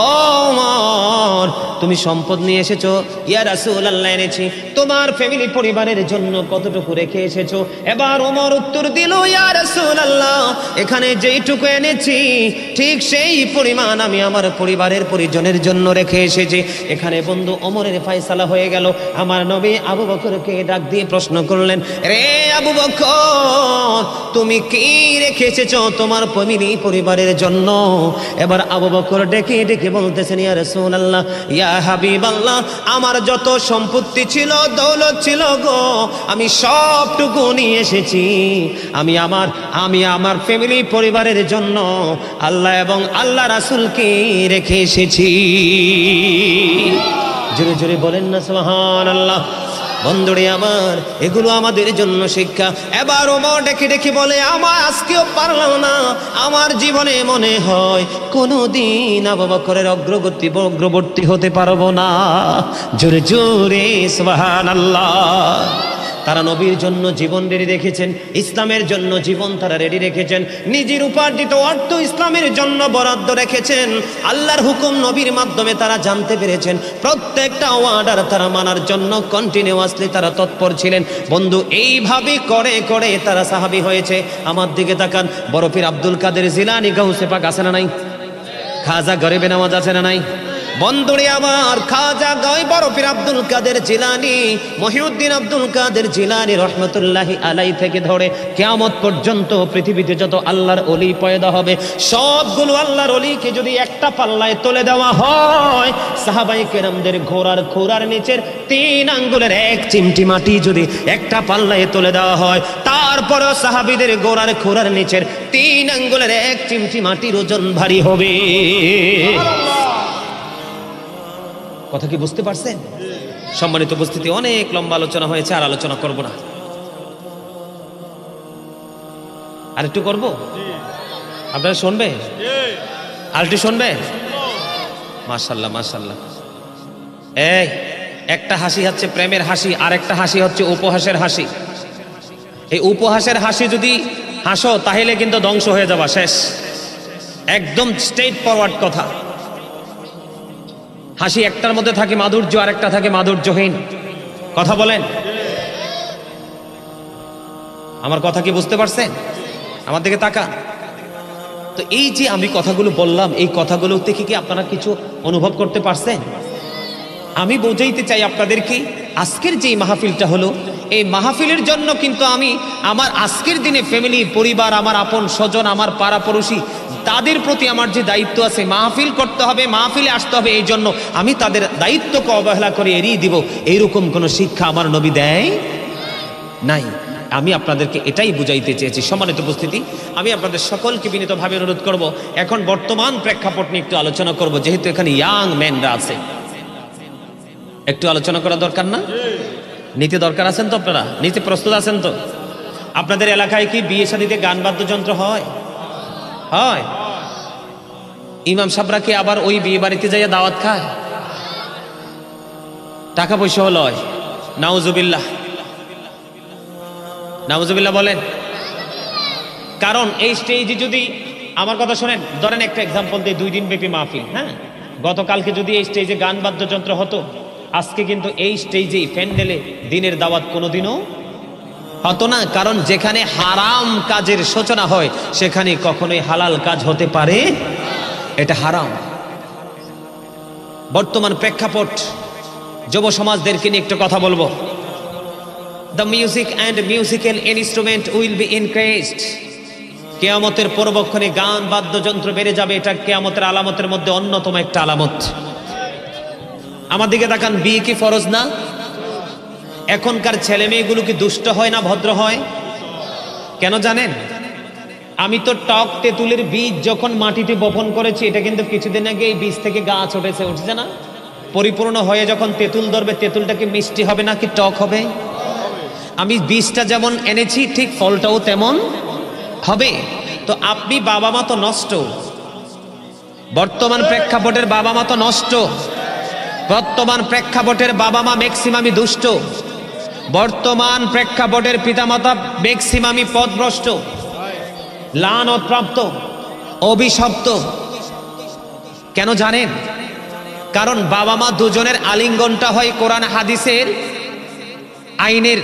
ও ওমর, তুমি সম্পদ নিয়ে এসেছো? ইয়া রাসূলুল্লাহ, এনেছি। তোমার ফ্যামিলি পরিবারের জন্য কতটুকু রেখে এসেছো? এবার ওমর উত্তর দিল, ইয়া রাসূলুল্লাহ, এখানে যেইটুকু এনেছি ঠিক সেই পরিমাণ আমি আমার পরিবারের পরিজনের জন্য রেখে এসেছি। এখানে বন্ধু ওমরের ফয়সালা হয়ে গেল। আমার নবী আবু বকরকে ডাক দিয়ে প্রশ্ন করলেন, রে আবু বকর, তুমি কি রেখে এসেছো তোমার ফ্যামিলি পরিবারের জন্য? এবার আবু বকর ডেকে ডেকে বলতেছেন, ইয়া রাসূলুল্লাহ, ইয়া হাবিবাল্লাহ, আমার যত সম্পত্তি ছিল, দৌলত ছিল গো, আমি সবটুকু নিয়ে এসেছি। আমি আমার ফ্যামিলি পরিবারের জন্য আল্লাহ এবং আল্লাহ রাসূলকে রেখে এসেছি। জোরে জোরে বলেন না সুবহানাল্লাহ। বন্ধুরে আমার, এগুলো আমাদের জন্য শিক্ষা। এবার ওমর ডেকে ডেকে বলে, আমার আজকেও পারলাম না, আমার জীবনে মনে হয় কোনোদিন আবু বকরের অগ্রবর্তী হতে পারবো না। জোরে জোরে সুবহানাল্লাহ। তারা নবীর জন্য জীবন রেডি রেখেছেন, ইসলামের জন্য জীবন তারা রেডি রেখেছেন, নিজের উপার্জিত অর্থ ইসলামের জন্য বরাদ্দ রেখেছেন। আল্লাহর হুকুম নবীর মাধ্যমে তারা জানতে পেরেছেন, প্রত্যেকটা অর্ডার তারা মানার জন্য কন্টিনিউয়াসলি তারা তৎপর ছিলেন। বন্ধু, এইভাবে করে করে তারা সাহাবী হয়েছে। আমার দিকে তাকান, বড় পীর আব্দুল কাদের জিলানী গাউসে পাক আছে না নাই? খাজা গরিবে নওয়াজ আছে না নাই? বন্ধুরে আমার, খাজা গায় বড় পীর আব্দুল কাদের জিলানী, মহিউদ্দিন আব্দুল কাদের জিলানী রহমতুল্লাহি আলাই থেকে ধরে কিয়ামত পর্যন্ত পৃথিবীতে যত আল্লাহর ওলি পয়দা হবে, সবগুলো আল্লাহর ওলিকে যদি একটা পাল্লায় তুলে দেওয়া হয়, সাহাবায়ে কেরামদের ঘোড়ার খুরার নিচের 3 আঙ্গুলের 1 চিমটি মাটি যদি একটা পাল্লায় তুলে দেওয়া হয়, তারপরও সাহাবীদের ঘোড়ার খুরার নিচের 3 আঙ্গুলের 1 চিমটি মাটির ওজন ভারী হবে। কথা কি বুঝতে পারছেন? সম্মানিত উপস্থিতি, অনেক লম্বা আলোচনা হয়েছে, আর আলোচনা করব না। আর একটু করব, আপনারা শুনবে? আর একটু শুনবে? মাশাআল্লাহ মাশাআল্লাহ। এই একটা হাসি হচ্ছে প্রেমের হাসি, আর একটা হাসি হচ্ছে উপহাসের হাসি। এই উপহাসের হাসি যদি হাসো তাহলে কিন্তু ধ্বংস হয়ে যাবা, শেষ। একদম স্ট্রেট ফরওয়ার্ড কথা। হাসি একটার মধ্যে থাকে মাধুর্য, আর একটা থাকে মাধুর্যহীন। কথা বলেন, আমার কথা কি বুঝতে পারছেন? আমার দিকে তাকান। তো এই যে আমি কথাগুলো বললাম, এই কথাগুলো থেকে কি আপনারা কিছু অনুভব করতে পারছেন? আমি বোঝাইতে চাই আপনাদেরকে, আজকের যে মাহফিলটা হলো, এই মাহফিলের জন্য কিন্তু আমি আমার আজকের দিনে ফ্যামিলি, পরিবার, আমার আপন স্বজন, আমার পাড়াপড়শি, তাদের প্রতি আমার যে দায়িত্ব আছে, মাহফিল করতে হবে, মাহফিলে আসতে হবে, এই জন্য আমি তাদের দায়িত্বকে অবহেলা করে এড়িয়ে দিব, এইরকম কোনো শিক্ষা আমার নবী দেয় নাই। আমি আপনাদেরকে এটাই বুঝাইতে চেয়েছি। সম্মানিত উপস্থিতি, আমি আপনাদের সকলকে বিনীতভাবে অনুরোধ করব, এখন বর্তমান প্রেক্ষাপট নিয়ে একটু আলোচনা করব, যেহেতু এখানে ইয়াং ম্যানরা আছে, একটু আলোচনা করা দরকার না? নিতে দরকার আছেন তো? আপনারা নিতে প্রস্তুত আছেন তো? আপনাদের এলাকায় কি বিয়ে শাদীতে গান বাদ্যযন্ত্র হয়? হয়? ইমাম সাহেবরা কি আবার ওই বিয়ে বাড়িতে যাইয়া দাওয়াত খায়? টাকা পয়সা হলো? নাউজুবিল্লাহ, নাউজুবিল্লাহ বলেন। কারণ এই স্টেজে যদি, আমার কথা শোনেন, ধরেন একটা এক্সাম্পল দিয়ে, 2 দিন ব্যাপী মাহফিল, হ্যাঁ, গতকালকে যদি এই স্টেজে গান বাদ্যযন্ত্র হতো, আজকে কিন্তু এই স্টেজেই প্যান্ডেলে দিনের দাওয়াত কোনোদিনও হতো না। কারণ যেখানে হারাম কাজের সূচনা হয়, সেখানে কখনোই হালাল কাজ হতে পারে, এটা হারাম। বর্তমান প্রেক্ষাপট, যুব সমাজদেরকে নিয়ে একটা কথা বলবো। The music and musical instrument will be increased. কিয়ামতের পরবক্ষণে গান বাদ্যযন্ত্র বেড়ে যাবে, এটা কিয়ামতের আলামতের মধ্যে অন্যতম একটা আলামত। আমার দিকে তাকান, বিয়ে কি ফরজ না? এখনকার ছেলে মেয়েগুলো কি দুষ্ট হয় না ভদ্র হয়? কেন জানেন? আমি তো টক তেঁতুলের বীজ যখন মাটিতে বপন করেছি, এটা কিন্তু কিছুদিন আগে এই বীজ থেকে গাছ উঠেছে না? পরিপূর্ণ হয়ে যখন তেঁতুল ধরবে, তেঁতুলটা কি মিষ্টি হবে না কি টক হবে? আমি বীজটা যেমন এনেছি ঠিক ফলটাও তেমন হবে। তো আপনি বাবা মা তো নষ্ট, বর্তমান প্রেক্ষাপটের বাবা মা তো নষ্ট, বর্তমান প্রেক্ষাপটের বাবা মা ম্যাক্সিমামই দুষ্ট, বর্তমান প্রেক্ষাপটের পিতামাতা ম্যাক্সিমামই পথভ্রষ্ট, লানতপ্রাপ্ত, অভিশপ্ত। কেন জানেন? কারণ বাবা মা দুজনের আলিঙ্গনটা হয় কোরআন হাদিসের আইনের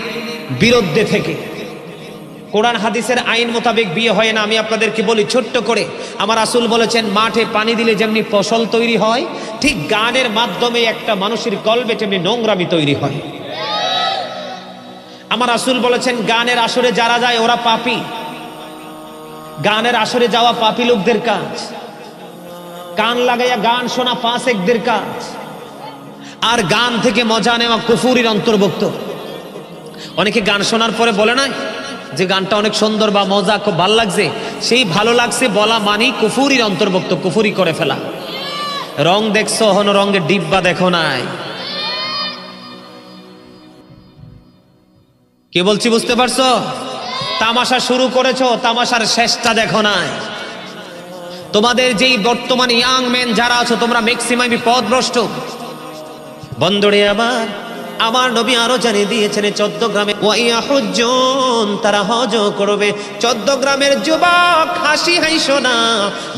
বিরুদ্ধে থেকে। কোরআন হাদিসের আইন মোতাবেক বিয়ে হয় না। আমি আপনাদেরকে বলি ছোট্ট করে, আমার রাসূল বলেছেন মাঠে পানি দিলে যেমনি ফসল তৈরি হয়, ঠিক গানের মাধ্যমে একটা মানুষের কলবে তেমনি নোংরামি তৈরি হয়। আমার রাসূল বলেছেন গানের আসরে যারা যায় ওরা পাপী। গানের আসরে যাওয়া পাপী লোকদের কাজ, কান লাগাইয়া গান শোনা ফাসেকদের কাজ, আর গান থেকে মজা নেওয়া কুফুরির অন্তর্ভুক্ত। অনেকে গান শোনার পরে বলে না যে গানটা অনেক সুন্দর বা মজা, খুব ভালো লাগছে, সেই ভালো লাগছে বলা মানেই কুফুরির অন্তর্ভুক্ত, কুফুরি করে ফেলা। রং দেখছো, হন রঙের ডিব্বা দেখো নাই। কি বলছি বুঝতে পারছো? তামাশা শুরু করেছো, তামাশার শেষটা দেখো নাই। তোমাদের যেই বর্তমান ইয়াং মেন যারা আছো, তোমরা ম্যাক্সিমামই পথভ্রষ্ট। বন্ধুরে আমার নবী আরো জানিয়ে দিয়েছেন 14 গ্রামে ওয়াইয়াহুজ্জুন, তারা হজ করবে। 14 গ্রামের যুবক হাসি হাসো না।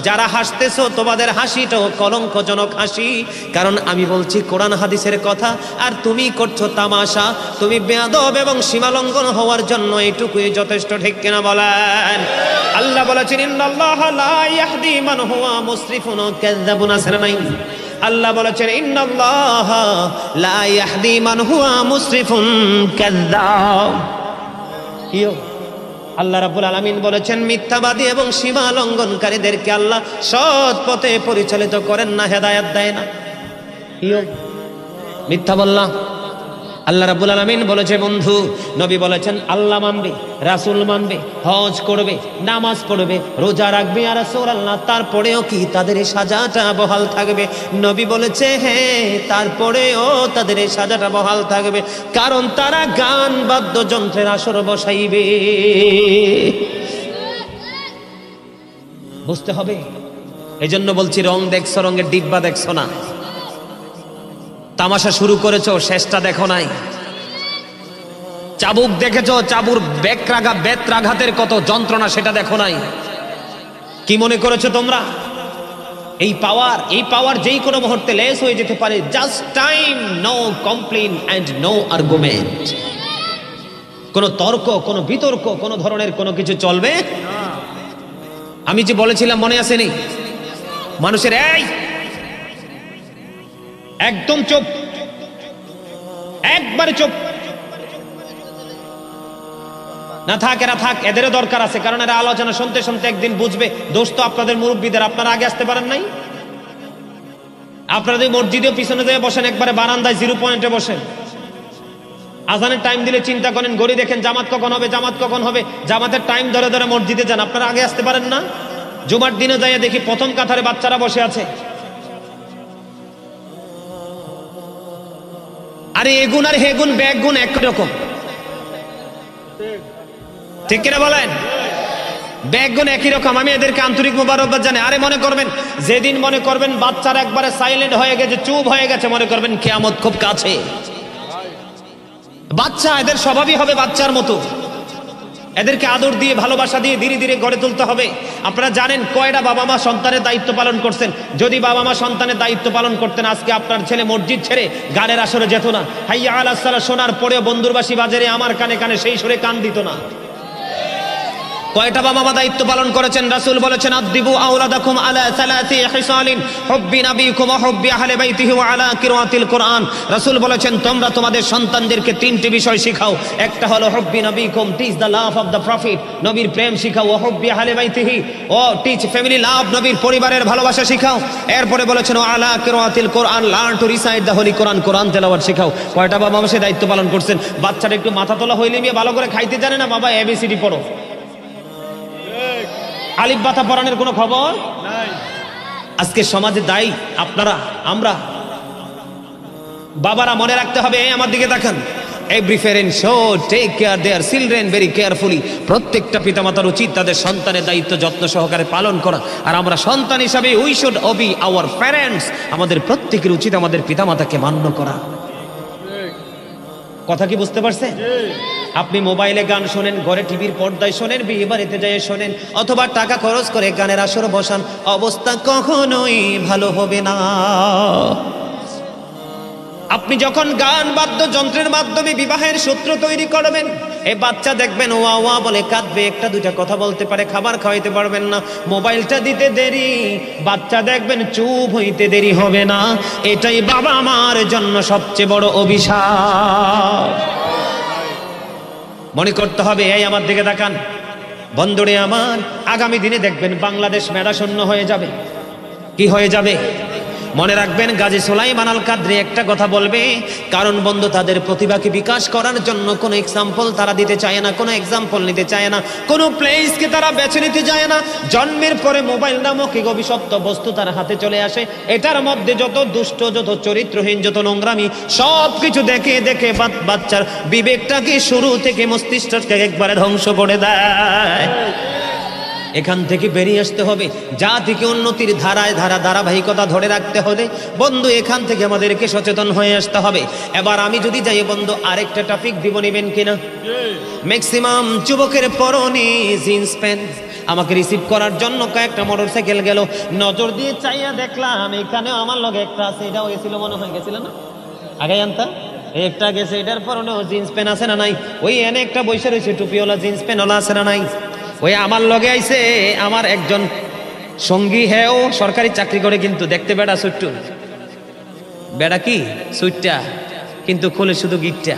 যারা হাসতেছো তোমাদের হাসিটাও কলঙ্কজনক হাসি, কারণ আমি বলছি কোরআন হাদিসের কথা আর তুমি করছো তামাশা। তুমি বেয়াদব এবং সীমালঙ্ঘন হওয়ার জন্য এইটুকুই যথেষ্ট, ঠিক কিনা বলেন? আল্লাহ বলেছেন ইন্নাল্লাহা লা ইয়াহদি মান হুয়া মুসরিফুন কাযাবুন। আসরা নাই? আল্লাহ বলেছেন ইন্নাল্লাহা লা ইয়াহদি মান হুয়া মুসরিফুন কাযাব। আল্লাহ রাব্বুল আলামিন বলেছেন মিথ্যাবাদী এবং সীমা লঙ্ঘনকারীদেরকে আল্লাহ সৎ পথে পরিচালিত করেন না, হেদায়েত দেয় না। মিথ্যা বললাম। আল্লাহ রাব্বুল আলামিন বলেছে বন্ধু, নবী বলেছেন আল্লাহ মানবে, রাসূল মানবে, হজ করবে, নামাজ পড়বে, রোজা রাখবে, আর রাসূলুল্লাহ তারপরেও কি তাদের এই সাজাটা বহাল থাকবে? নবী বলেছে হ্যাঁ, তারপরেও তাদের এই সাজাটা বহাল থাকবে, কারণ তারা গান বাদ্যযন্ত্রের আসর বসাইবে। বুঝতে হবে। এই জন্য বলছি রং দেখছো, রঙের ডিব্বা দেখছো না। তামাশা শুরু করেছো, শেষটা দেখো নাই। চাবুক দেখেছো, চাবুর বেত্রাঘাতের কত যন্ত্রণা সেটা দেখো নাই। কি মনে করেছো তোমরা এই পাওয়ার যেই কোনো মুহূর্তে লেস হয়ে যেতে পারে? Just time, no complain and no argument. কোনো তর্ক, কোনো বিতর্ক, কোনো ধরনের কোনো কিছু চলবে। আমি যে বলেছিলাম মনে আসেনি? মানুষের এই একদম চুপ, একবারে চুপ না থাক, এরা থাক, এদেরও দরকার আছে, কারণ এরা আলোচনা শুনতে শুনতে একদিন বুঝবে দোষ তো আপনাদের মুরব্বীদের। আপনারা আগে আসতে পারেন নাই? আপনারা মসজিদেও পিছনে যেয়ে বসেন, একবারে বারান্দায় 0 পয়েন্টে বসেন। আজানের টাইম দিলে চিন্তা করেন, ঘড়ি দেখেন জামাত কখন হবে, জামাত কখন হবে, জামাতের টাইম ধরে ধরে মসজিদে যান। আপনারা আগে আসতে পারেন না? জুমার দিনে যাইয়া দেখি প্রথম কাতারে বাচ্চারা বসে আছে। আরে এগুন আর হেগুন ব্যাগুন একরকম, ঠিক কিনা বলেন? ব্যাগুন একই রকম। আমি এদেরকে আন্তরিক মোবারকবাদ জানাই। আরে মনে করবেন যেদিন মনে করবেন বাচ্চারা একবারে সাইলেন্ট হয়ে গেছে, চুপ হয়ে গেছে, মনে করবেন কিয়ামত খুব কাছে। বাচ্চা, এদের স্বভাবই হবে বাচ্চার মতো। এদেরকে আদর দিয়ে ভালোবাসা দিয়ে ধীরে ধীরে গড়ে তুলতে হবে। আপনারা জানেন কয়টা বাবা মা সন্তানের দায়িত্ব পালন করছেন? যদি বাবা মা সন্তানের দায়িত্ব পালন করতেন, আজকে আপনার ছেলে মসজিদ ছেড়ে গানের আসরে যেত না। হাইয়া আলাস সালাহ শোনার পরেও বন্ধুরবাসী বাজারে আমার কানে কানে সেই সুরে কান দিত না। কয়টা বাবা মা দায়িত্ব পালন করেছেন? রাসূল বলেছেন আদিবু আওলাদাকুম আলা সালাসি হিসালিন হুব্বি নবীকুম ওয়া হুব্বি আহলি বাইতিহি ওয়া আলা কিরাআতিল কোরআন। রাসূল বলেছেন তোমরা তোমাদের সন্তানদেরকে তিনটি বিষয় শিখাও। একটা হলো হুব্বি নবীকুম, teach the love of the prophet, নবীর প্রেম শিখাও। ওয়া হুব্বি আহলি বাইতিহি, ও টিচ ফ্যামিলি লাভ, নবীর পরিবারের ভালোবাসা শিখাও। এরপরে বলেছেন ওয়া আলা কিরাআতিল কোরআন, learn to recite the holy Quran, কোরআন তেলাওয়াত শিখাও। কয়টা বাবা মা সে দায়িত্ব পালন করছেন? বাচ্চাটা একটু মাথা তোলা হইলে নিয়ে ভালো করে খাইতে জানে না, বাবা এবিসিডি পড়ো, আলিফ বাতা পড়ানোর কোনো খবর নাই। আজকে সমাজে দায়ী আপনারা, আমরা। বাবারা মনে রাখতে হবে, আমার দিকে তাকান, every parent should take care their children very carefully. প্রত্যেকটা পিতামাতার উচিত তাদের সন্তানের দায়িত্ব যত্ন সহকারে পালন করা। আর আমরা সন্তান হিসাবে we should Obi our parents, আমাদের প্রত্যেকের উচিত আমাদের পিতামাতাকে মান্য করা। কথা কি বুঝতে পারছেন? আপনি মোবাইলে গান শোনেন, ঘরে টিভির পর্দায় শোনেন, বিয়ে বাড়িতে যায় শোনেন, অথবা টাকা খরচ করে গানের আসর বসান, অবস্থা কখনোই ভালো হবে না। আপনি যখন গান বাদ্যযন্ত্রের মাধ্যমে বিবাহের সূত্র তৈরি করবেন, এই বাচ্চা দেখবেন ওয়া ওয়া বলে কাঁদবে, একটা দুইটা কথা বলতে পারে, খাবার খাওয়াইতে পারবেন না, মোবাইলটা দিতে দেরি, বাচ্চা দেখবেন চুপ হইতে দেরি হবে না। এটাই বাবা মার জন্য সবচেয়ে বড় অভিশাপ। মনে করতে হবে। এই আমার দিকে তাকান বন্ধুরে আমার, আগামী দিনে দেখবেন বাংলাদেশ মেধাশূন্য হয়ে যাবে। কি হয়ে যাবে? মনে রাখবেন, গাজী সুলাইমান আল কাদরি একটা কথা বলবে, কারণ বন্ধু তাদের প্রতিভাকে বিকাশ করার জন্য কোনো এক্সাম্পল তারা দিতে চায় না, কোনো এক্সাম্পল নিতে চায় না, কোনো প্লেসকে তারা বেছে নিতে চায় না। জন্মের পরে মোবাইল নামক এক অভিশপ্ত বস্তু তার হাতে চলে আসে, এটার মধ্যে যত দুষ্ট, যত চরিত্রহীন, যত নোংরামি, সব কিছু দেখে দেখে বাচ্চার বিবেকটাকে শুরু থেকে মস্তিষ্ককে একবারে ধ্বংস করে দেয়। এখান থেকে বেরিয়ে আসতে হবে। জাতিকে উন্নতির ধারাবাহিকতা ধরে রাখতে হলে বন্ধু এখান থেকে আমাদেরকে সচেতন হয়ে আসতে হবে। এবার আমি যদি যাই বন্ধু, আরেকটা টপিক দিব, নিবেন কিনা? ম্যাক্সিমাম যুবকের পরনে জিন্স প্যান্ট। আমাকে রিসিভ করার জন্য কয়েকটা মোটরসাইকেল গেল, নজর দিয়ে চাইয়া দেখলাম এখানে আমার লগে একটা আছে, এটাও গেছিল মনে হয়, গেছিল না আগে আনতা, একটা গেছে, এটার পরনেও জিন্স প্যান্ট আছে না নাই? ওই এনে একটা বৈশা রয়েছে টুপিওয়ালা, জিন্স প্যান্টওয়ালা আছে না নাই? ওই আমার লগে আইছে আমার একজন সঙ্গী, হ্যাঁ ও সরকারি চাকরি করে, কিন্তু দেখতে বেড়া ছোট্ট, বেড়া কি সুইটটা, কিন্তু খোলে শুধু গিটটা।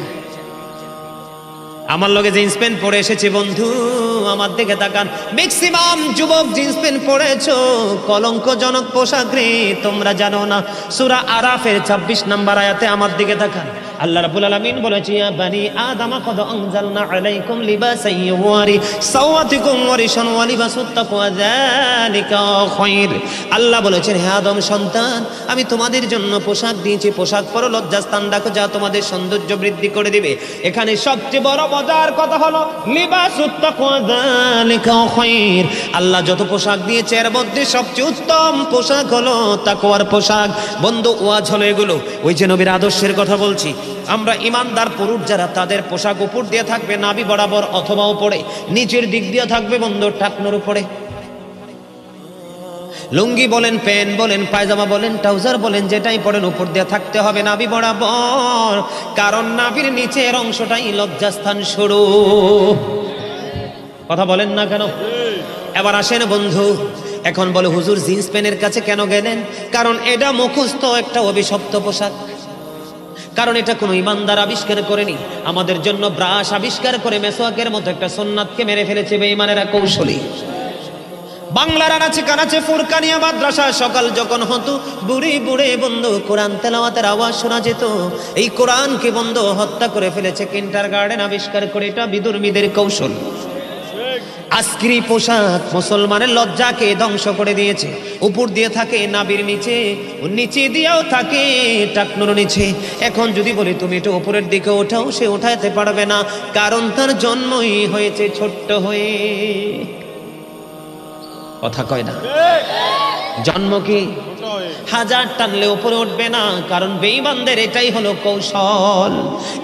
আমার লগে জিন্স প্যান্ট পরে এসেছে বন্ধু, আমার দিকে তাকান। ম্যাক্সিমাম যুবক জিন্স প্যান্ট পরেছো, কলঙ্কজনক পোশাক রে, তোমরা জানো না? সূরা আরাফের 26 নম্বর আয়াতে আমার দিকে তাকান। আল্লাহ রাব্বুল আলামিন বলেছে, ইয়া বানি আদম কদ আনজালনা আলাইকুম লিবাসান ইউওয়ারি সাওয়াতিকুম ওয়া রিশান ওয়া লিবাসুত তাকওয়া যালিকা খায়র। আল্লাহ বলেছেন, হে আদম সন্তান, আমি তোমাদের জন্য পোশাক দিয়েছি, পোশাক পরো, লজ্জাস্থান রাখো, যা তোমাদের সৌন্দর্য বৃদ্ধি করে দিবে। এখানে সবচেয়ে বড় মজার কথা হলো লিবাসুত তাকওয়া যালিকা খায়র। আল্লাহ যত পোশাক দিয়েছে এর মধ্যে সবচেয়ে উত্তম পোশাক হলো তাকওয়ার পোশাক। বন্ধু ওয়াজ হলো এগুলো, ওই যে নবীর আদর্শের কথা বলছি। আমরা ইমানদার পুরুষ যারা, তাদের পোশাক উপর দিয়ে থাকবে নাভি বরাবর অথবা উপরে, নিচের দিক দিয়ে থাকবে বন্ধু টাকনোর উপরে। লুঙ্গি বলেন, প্যান্ট বলেন, পায়জামা বলেন, ট্রাউজার বলেন, যেটাই পরেন উপর দিয়ে থাকতে হবে নাভি বরাবর, কারণ নাভির নিচের অংশটাই লজ্জাস্থান শুরু। কথা বলেন না কেন? এবার আসেন বন্ধু, এখন বলে হুজুর জিন্স প্যান্টের কাছে কেন গেলেন? কারণ এটা মুখস্থ একটা অভিশপ্ত পোশাক, কারণ এটা কোনো ইমানদার আবিষ্কার করেনি। আমাদের জন্য ব্রাশ আবিষ্কার করে মেসওয়াকের মতো একটা সুন্নাতকে মেরে ফেলেছে বেঈমানেরা কৌশলী। বাংলার আনাচে কানাচে ফুরকানিয়া মাদ্রাসা সকাল যখন হতো, বুড়ি বুড়ে বন্ধু কোরআন তেলাওয়াতের আওয়াজ শোনা যেত। এই কোরআনকে বন্ধু হত্যা করে ফেলেছে কিন্ডারগার্টেন আবিষ্কার করে, এটা বিধর্মীদের কৌশল। আজকের পোশাক মুসলমানের লজ্জাকে ধ্বংস করে দিয়েছে। উপর দিয়ে থাকে নাভির নিচে, নিচে দিয়েও থাকে টাকনুর নিচে। এখন যদি বলি তুমি এটা উপরের দিকে ওঠাও, সে ওঠাতে পারবে না, কারণ তার জন্মই হয়েছে ছোট্ট হয়ে। কথা কয় না? জন্ম কি হাজার টানলে উপরে উঠবে না, কারণ বেঈমানদের এটাই হলো কৌশল।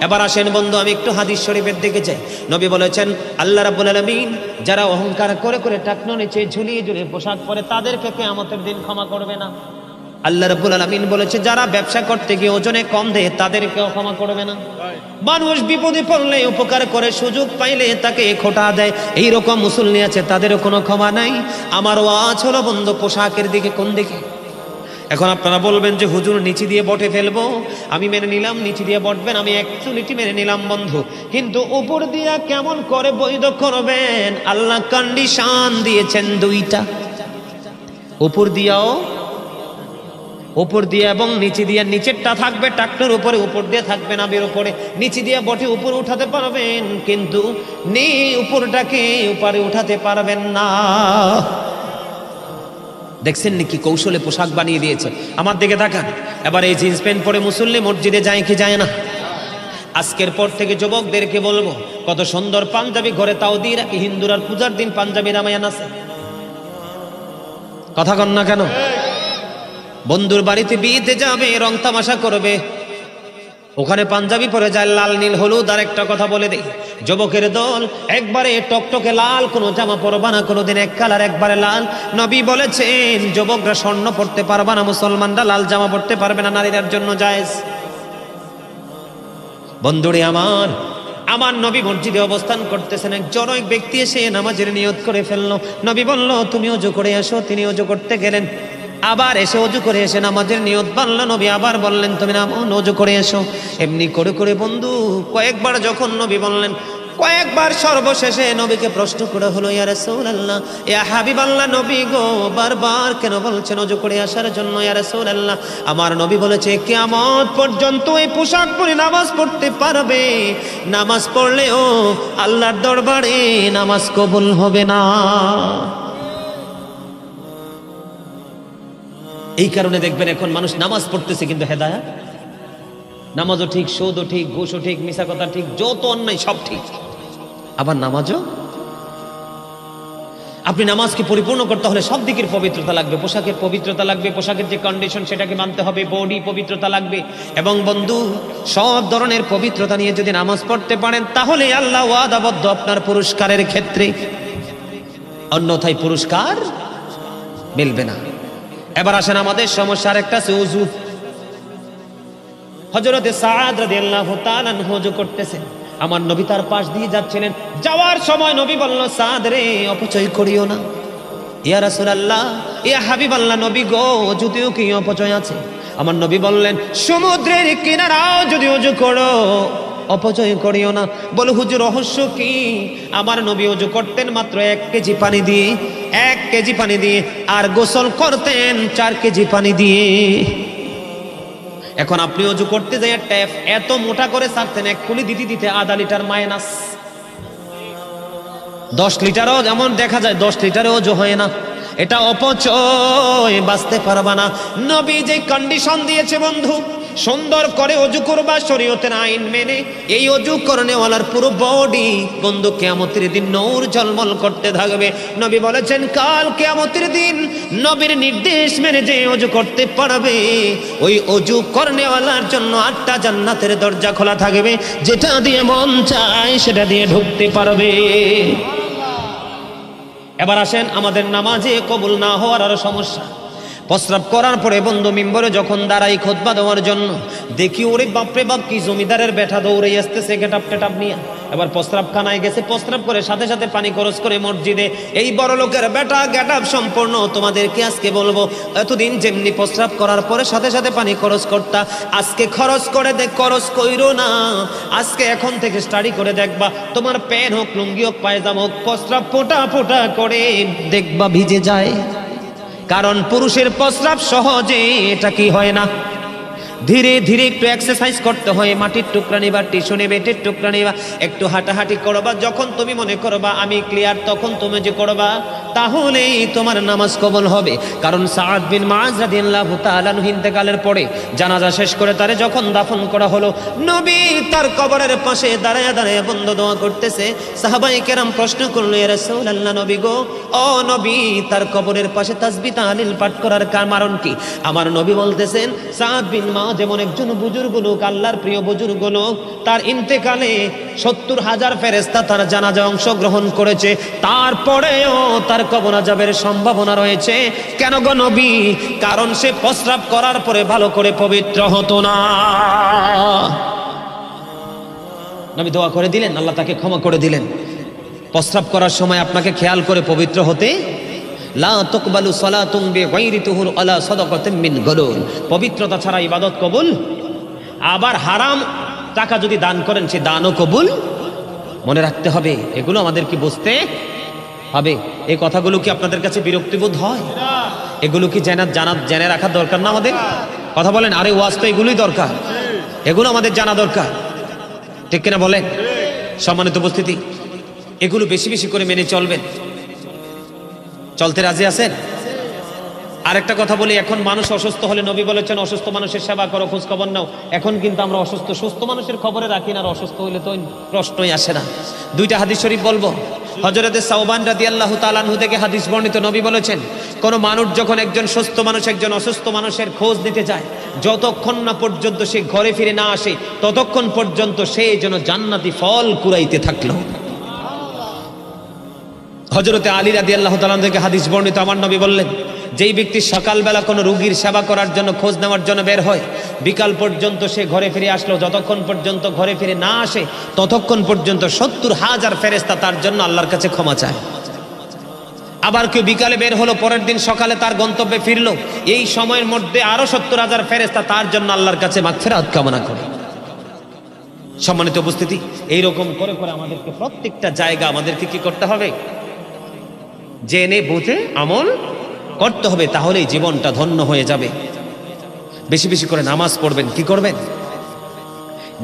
এবার আসেন বন্ধু, আমি একটু হাদিস শরীফের দিকে যাই। নবী বলেছেন, আল্লাহ রাব্বুল আলামিন যারা অহংকার করে করে টাকনো নিচে ঝুলিয়ে ঝুলিয়ে পোশাক পরে, তাদেরকে কিয়ামতের দিন ক্ষমা করবে না। আল্লাহ রাব্বুল আলামিন বলেছে যারা ব্যবসা করতে গিয়ে ওজনে কম দেয় তাদেরকেও ক্ষমা করবে না। মানুষ বিপদে পড়লে উপকার করে, সুযোগ পাইলে তাকে খোটা দেয়, এইরকম মুসল্লি আছে, তাদেরও কোনো ক্ষমা নাই। আমার ওয়াজ হলো বন্ধু পোশাকের দিকে, কোন দিকে? এখন আপনারা বলবেন যে হুজুর নিচে দিয়ে বটে ফেলবো, আমি মেনে নিলাম নিচে দিয়ে বটবেন, আমি অ্যাকচুয়ালিটি মেনে নিলাম বন্ধু, কিন্তু উপর দিয়া কেমন করে বৈধ করবেন? আল্লাহ কন্ডিশন দিয়েছেন দুইটা, উপর দিয়ে এবং নিচে দিয়ে। নিচেরটা থাকবে ট্রাক্টর উপরে, উপর দিয়ে থাকবে নাবির উপরে। নিচে দিয়ে বটে উপরে উঠাতে পারবেন, কিন্তু উপরটাকে উপরে উঠাতে পারবেন না। দেখছেন নাকি কৌশলে পোশাক বানিয়ে দিয়েছে? আমার দিকে তাকান। এবার এই জিন্স প্যান্ট পরে মুসল্লি মসজিদে যায় কি যায় না? আজকের পর থেকে যুবকদেরকে বলবো, কত সুন্দর পাঞ্জাবি ঘরে তাও দিয়ে রাখি, হিন্দুরার পূজার দিন পাঞ্জাবি রামায়ান আছে, কথা কন না কেন? বন্ধুর বাড়িতে বিয়েতে যাবে, রং তামাশা করবে, ওখানে পাঞ্জাবি পরে যায়, লাল নীল হলুদ। আর একটা কথা বলে দেই, যুবকের দল একবারে টকটকে লাল কোনো জামা পরবা না, কোনোদিন এক কালার একবারে লাল। নবী বলেছেন যুবকরা স্বর্ণ পড়তে পারবা না, মুসলমানরা লাল জামা পড়তে পারবে না, নারীদের জন্য জায়েজ। বন্ধুরে আমার নবী মসজিদে অবস্থান করতেছেন, একজন ব্যক্তি এসে নামাজের নিয়ত করে ফেললো। নবী বলল তুমি ওযু করে এসো, তিনি ওযু করতে গেলেন, আবার এসে ওযু করে এসে নামাজের নিয়ত বানলো। নবী আবার বললেন তুমি ওযু করে এসো। এমনি করে করে বন্ধু কয়েকবার যখন নবী বললেন, কয়েকবার সর্বশেষে নবীকে প্রশ্ন করা হলো, ইয়া রাসূলুল্লাহ, ইয়া হাবিবাল্লাহ, নবী গো বারবার কেন বলছেন ওযু করে আসার জন্য? ইয়া রাসূলুল্লাহ, আমার নবী বলেছে কিয়ামত পর্যন্ত এই পোশাক পরে নামাজ পড়তে পারবে, নামাজ পড়লেও আল্লাহর দরবারে নামাজ কবুল হবে না। এই কারণে দেখবেন এখন মানুষ নামাজ পড়তেছে কিন্তু হেদায়েত, নামাজও ঠিক, সুদও ঠিক, ঘুষও ঠিক, মিছা কথা ঠিক, যত অন্যায় সব ঠিক, আবার নামাজও। আপনি নামাজকে পরিপূর্ণ করতে হলে সব দিকের পবিত্রতা লাগবে, পোশাকের পবিত্রতা লাগবে, পোশাকের যে কন্ডিশন সেটাকে মানতে হবে, বডি পবিত্রতা লাগবে। এবং বন্ধু সব ধরনের পবিত্রতা নিয়ে যদি নামাজ পড়তে পারেন তাহলে আল্লাহ ওয়াদাবদ্ধ আপনার পুরস্কারের ক্ষেত্রে, অন্যথায় পুরস্কার মিলবে না। এবার আসেন আমাদের সমস্যার একটা আছে ওযু। হযরতে সাদ রাদিয়াল্লাহু তাআলা আনহু ওযু করতেছেন, আমার নবী তার পাশ দিয়ে যাচ্ছিলেন, যাওয়ার সময় নবী বলল সাদ রে অপচয় করিও না। ইয়া রাসূলুল্লাহ, ইয়া হাবিবাল্লাহ, নবী গো ওযুতেও কি অপচয় আছে? আমার নবী বললেন সমুদ্রের কিনারাও যদি ওযু করো অপচয় করিও না। বলে হুজুর রহস্য কি? আমার নবী ওযু করতেন মাত্র 1 কেজি পানি দিয়ে, 1 কেজি পানি দিয়ে, আর গোসল করতেন 4 কেজি পানি দিয়ে। এখন আপনি ওযু করতে যাই ট্যাপ এত মোটা করে ছাড়তেন, এক কুলি দিতে দিতে আধা লিটার মাইনাস, 10 লিটারও যেমন দেখা যায় 10 লিটারে ওযু হয় না। এটা অপচয়, বাঁচতে পারবা না। নবী যে কন্ডিশন দিয়েছে বন্ধু, সুন্দর করে ওযু করবা শরীয়তের আইন মেনে, এই ওযু করনেওয়ালার পুরো বডি বন্ধু কিয়ামতের দিন নূর ঝলমল করতে থাকবে। নবী বলেছেন কাল কিয়ামতের দিন নবীর নির্দেশ মেনে যে ওযু করতে পারবে, ওই ওযু করনেওয়ালার জন্য 8টা জান্নাতের দরজা খোলা থাকবে, যেটা দিয়ে মন চায় সেটা দিয়ে ঢুকতে পারবে। এবার আসেন আমাদের নামাজে কবুল না হওয়ার আরো সমস্যা। প্রস্রাব করার পরে বন্ধু মিম্বরে যখন দাঁড়াই খুতবা দেওয়ার জন্য, দেখি ওরে বাপরে বাপ কি জমিদারের বেটা দৌড়ে আসতেছে গেটাপ টেটাপ নিয়ে। এবার প্রস্রাব খানায় গেছে, প্রস্রাব করে সাথে সাথে পানি খরচ করে মসজিদে। এই বড় লোকের বেটা গেটাপ সম্পূর্ণ তোমাদেরকে আজকে বলবো, এতদিন যেমনি প্রস্রাব করার পরে সাথে সাথে পানি খরচ করতা, আজকে খরচ করে দেখ, খরচ কইরো না। আজকে এখন থেকে স্টাডি করে দেখবা, তোমার প্যান্ট হোক, লুঙ্গি হোক, পায়জামা হোক, প্রস্রাব ফোটা ফোটা করে দেখবা ভিজে যায়। কারণ পুরুষের প্রস্রাব সহজে এটা কি হয় না, ধীরে ধীরে একটু এক্সারসাইজ করতে হয়। মাটির টুকরা নিবা, টিস্যু নেবে, বেটের টুকরা নিবা, একটু হাঁটাহাঁটি করবা। যখন তুমি মনে করবা আমি ক্লিয়ার, তখন তুমি যে করবা, তাহলেই তোমার নামাজ কবুল হবে। কারণ সাদ বিন মুআজ রাদিয়াল্লাহু তাআলা আনহু ইন্তেকালের পরে জানাজা শেষ করে তারে যখন দাফন করা হলো, নবী তার কবরের পাশে দাঁড়ায় দাঁড়ায় বন্ধ দোয়া করতেছে। সাহাবায়ে কেরাম প্রশ্ন করলো, ইয়া রাসূলুল্লাহ, নবী গো, ও নবী, তার কবরের পাশে তাসবিহ তাহলিল পাঠ করার কারণ কি? আমার নবী বলতেছেন সাদ বিন মুআজ যেমন একজন বুজুর্গ লোক, আল্লাহর প্রিয় বুজুর্গ লোক, তার ইন্তেকালে 70,000 ফেরেশতা তার জানাজায় অংশগ্রহণ করেছে, তারপরেও তার কবর আযাবের সম্ভাবনা রয়েছে। কেন গো নবী? কারণ সে প্রস্রাব করার পরে ভালো করে পবিত্র হতো না। নবী দোয়া করে দিলেন, আল্লাহ তাকে ক্ষমা করে দিলেন। প্রস্রাব করার সময় আপনাকে খেয়াল করে পবিত্র হতে। লা তুকবালু সালাতুন বিগাইরি তুহুর আলা সাদাকাতিন মিন গুলুল, পবিত্রতা ছাড়া ইবাদত কবুল। আবার হারাম টাকা যদি দান করেন সে দানও কবুল। মনে রাখতে হবে, এগুলো আমাদেরকে বুঝতে হবে। এই কথাগুলো কি আপনাদের কাছে বিরক্তিবোধ হয়? এগুলো কি জেনে রাখার দরকার না আমাদের? কথা বলেন। আরে ওয়াজ তো এগুলোই দরকার, এগুলো আমাদের জানা দরকার, ঠিক কিনা বলেন? সম্মানিত উপস্থিতি, এগুলো বেশি বেশি করে মেনে চলবেন। চলতে রাজি আছেন? আরেকটা কথা বলি, এখন মানুষ অসুস্থ হলে নবী বলেছেন অসুস্থ মানুষের সেবা করো, খোঁজ খবর নাও। এখন কিন্তু আমরা অসুস্থ, সুস্থ মানুষের খবরে রাখি না, আর অসুস্থ হইলে তো প্রশ্নই আসে না। দুইটা হাদিস শরীফ বলবো। হযরতে সাওবান রাদিয়াল্লাহু তাআলা আনহু থেকে হাদিস বর্ণিত, নবী বলেছেন কোন মানুষ যখন একজন সুস্থ মানুষ একজন অসুস্থ মানুষের খোঁজ নিতে যায়, যতক্ষণ না পর্যন্ত সে ঘরে ফিরে না আসে, ততক্ষণ পর্যন্ত সে যেন জান্নাতি ফল কুড়াইতে থাকলো। হযরতে আলী রাদিয়াল্লাহু তাআলা থেকে হাদিস বর্ণিত, আমার নবী বললেন যেই ব্যক্তি সকালবেলা কোনো রোগীর সেবা করার জন্য খোঁজ নেওয়ার জন্য বের হয়, বিকাল পর্যন্ত সে ঘরে ফিরে আসলো, যতক্ষণ পর্যন্ত ঘরে ফিরে না আসে ততক্ষণ পর্যন্ত 70,000 ফেরেশতা তার জন্য আল্লাহর কাছে ক্ষমা চায়। আবার কেউ বিকালে বের হলো, পরের দিন সকালে তার গন্তব্যে ফিরলো, এই সময়ের মধ্যে আরো 70,000 ফেরেশতা তার জন্য আল্লাহর কাছে মাগফিরাত কামনা করে। সম্মানিত উপস্থিতি, এইরকম করে করে আমাদেরকে প্রত্যেকটা জায়গা আমাদেরকে কি করতে হবে? জেনে বুঝে আমল করতে হবে, তাহলেই জীবনটা ধন্য হয়ে যাবে। বেশি বেশি করে নামাজ পড়বেন। কি করবেন?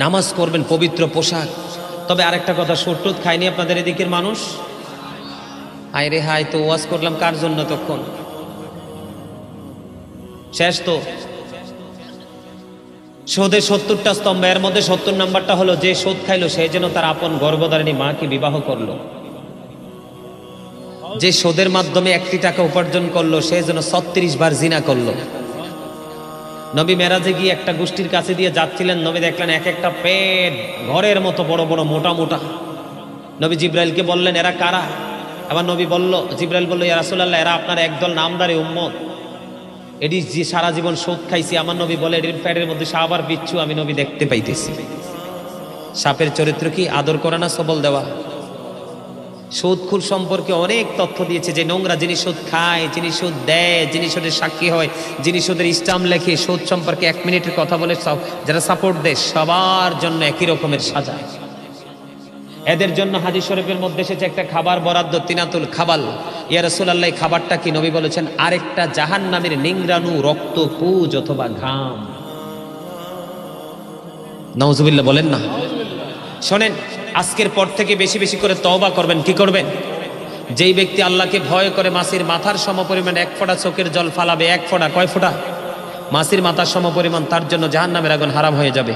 নামাজ করবেন, পবিত্র পোশাক। তবে আরেকটা কথা, সুরটুত খায়নি আপনাদের এদিকের মানুষ? হায় রে হায়, তো ওয়াজ করলাম কার জন্য? তখন শেষ তো। সুদের 70টা স্তম্ভ, এর মধ্যে 70 নাম্বারটা হলো যে সুদ খাইলো সে যেন তার আপন গর্ভধারিণী মাকে বিবাহ করলো। যে সুদের মাধ্যমে 1টি টাকা উপার্জন করলো সে যেন 36 বার জিনা করলো। নবী মেরাজে গিয়ে একটা গোষ্ঠীর কাছে দিয়ে যাচ্ছিলেন, নবী দেখলেন এক একটা পেট ঘরের মতো বড় বড় মোটা মোটা। নবী জিব্রাইলকে বললেন এরা কারা? আবার নবী বলল, জিব্রাইল বলল ইয়া রাসূলুল্লাহ, এরা আপনার একদল নামদারি উম্মত, এটি যে সারা জীবন সুদ খাইছি। আমার নবী বলে এটির পেটের মধ্যে সাপ আর বিচ্ছু আমি নবী দেখতে পাইতেছি। সাপের চরিত্র কি? আদর করা না সবল দেওয়া? সুদখোর সম্পর্কে অনেক তথ্য দিয়েছে, যে নোংরা যিনি সুদ খায়, যিনি সুদ দেয়, যিনি সুদের সাক্ষী হয়, যিনি সুদের ইসলাম লেখে, সুদ সম্পর্কে 1 মিনিটের কথা বলে যারা সাপোর্ট দেয় সবার জন্য একই রকমের সাজা। এদের জন্য হাদিস শরীফের মধ্যে এসেছে একটা খাবার বরাদ্দ, তিনাতুল খাবাল। ইয়া রাসূলুল্লাহ, খাবারটা কি? নবী বলেছেন আরেকটা জাহান্নামের নিংরানু, রক্ত, পুজ অথবা ঘাম। নাউজুবিল্লাহ বলেন না। শোনেন, আজকের পর থেকে বেশি বেশি করে তওবা করবেন। কি করবেন? যেই ব্যক্তি আল্লাহকে ভয় করে মাছির মাথার সমপরিমাণ 1 ফোঁটা চোখের জল ফালাবে, 1 ফোঁটা, কয় ফোঁটা? মাছির মাথার সমপরিমাণ, তার জন্য জাহান্নামের আগুন হারাম হয়ে যাবে।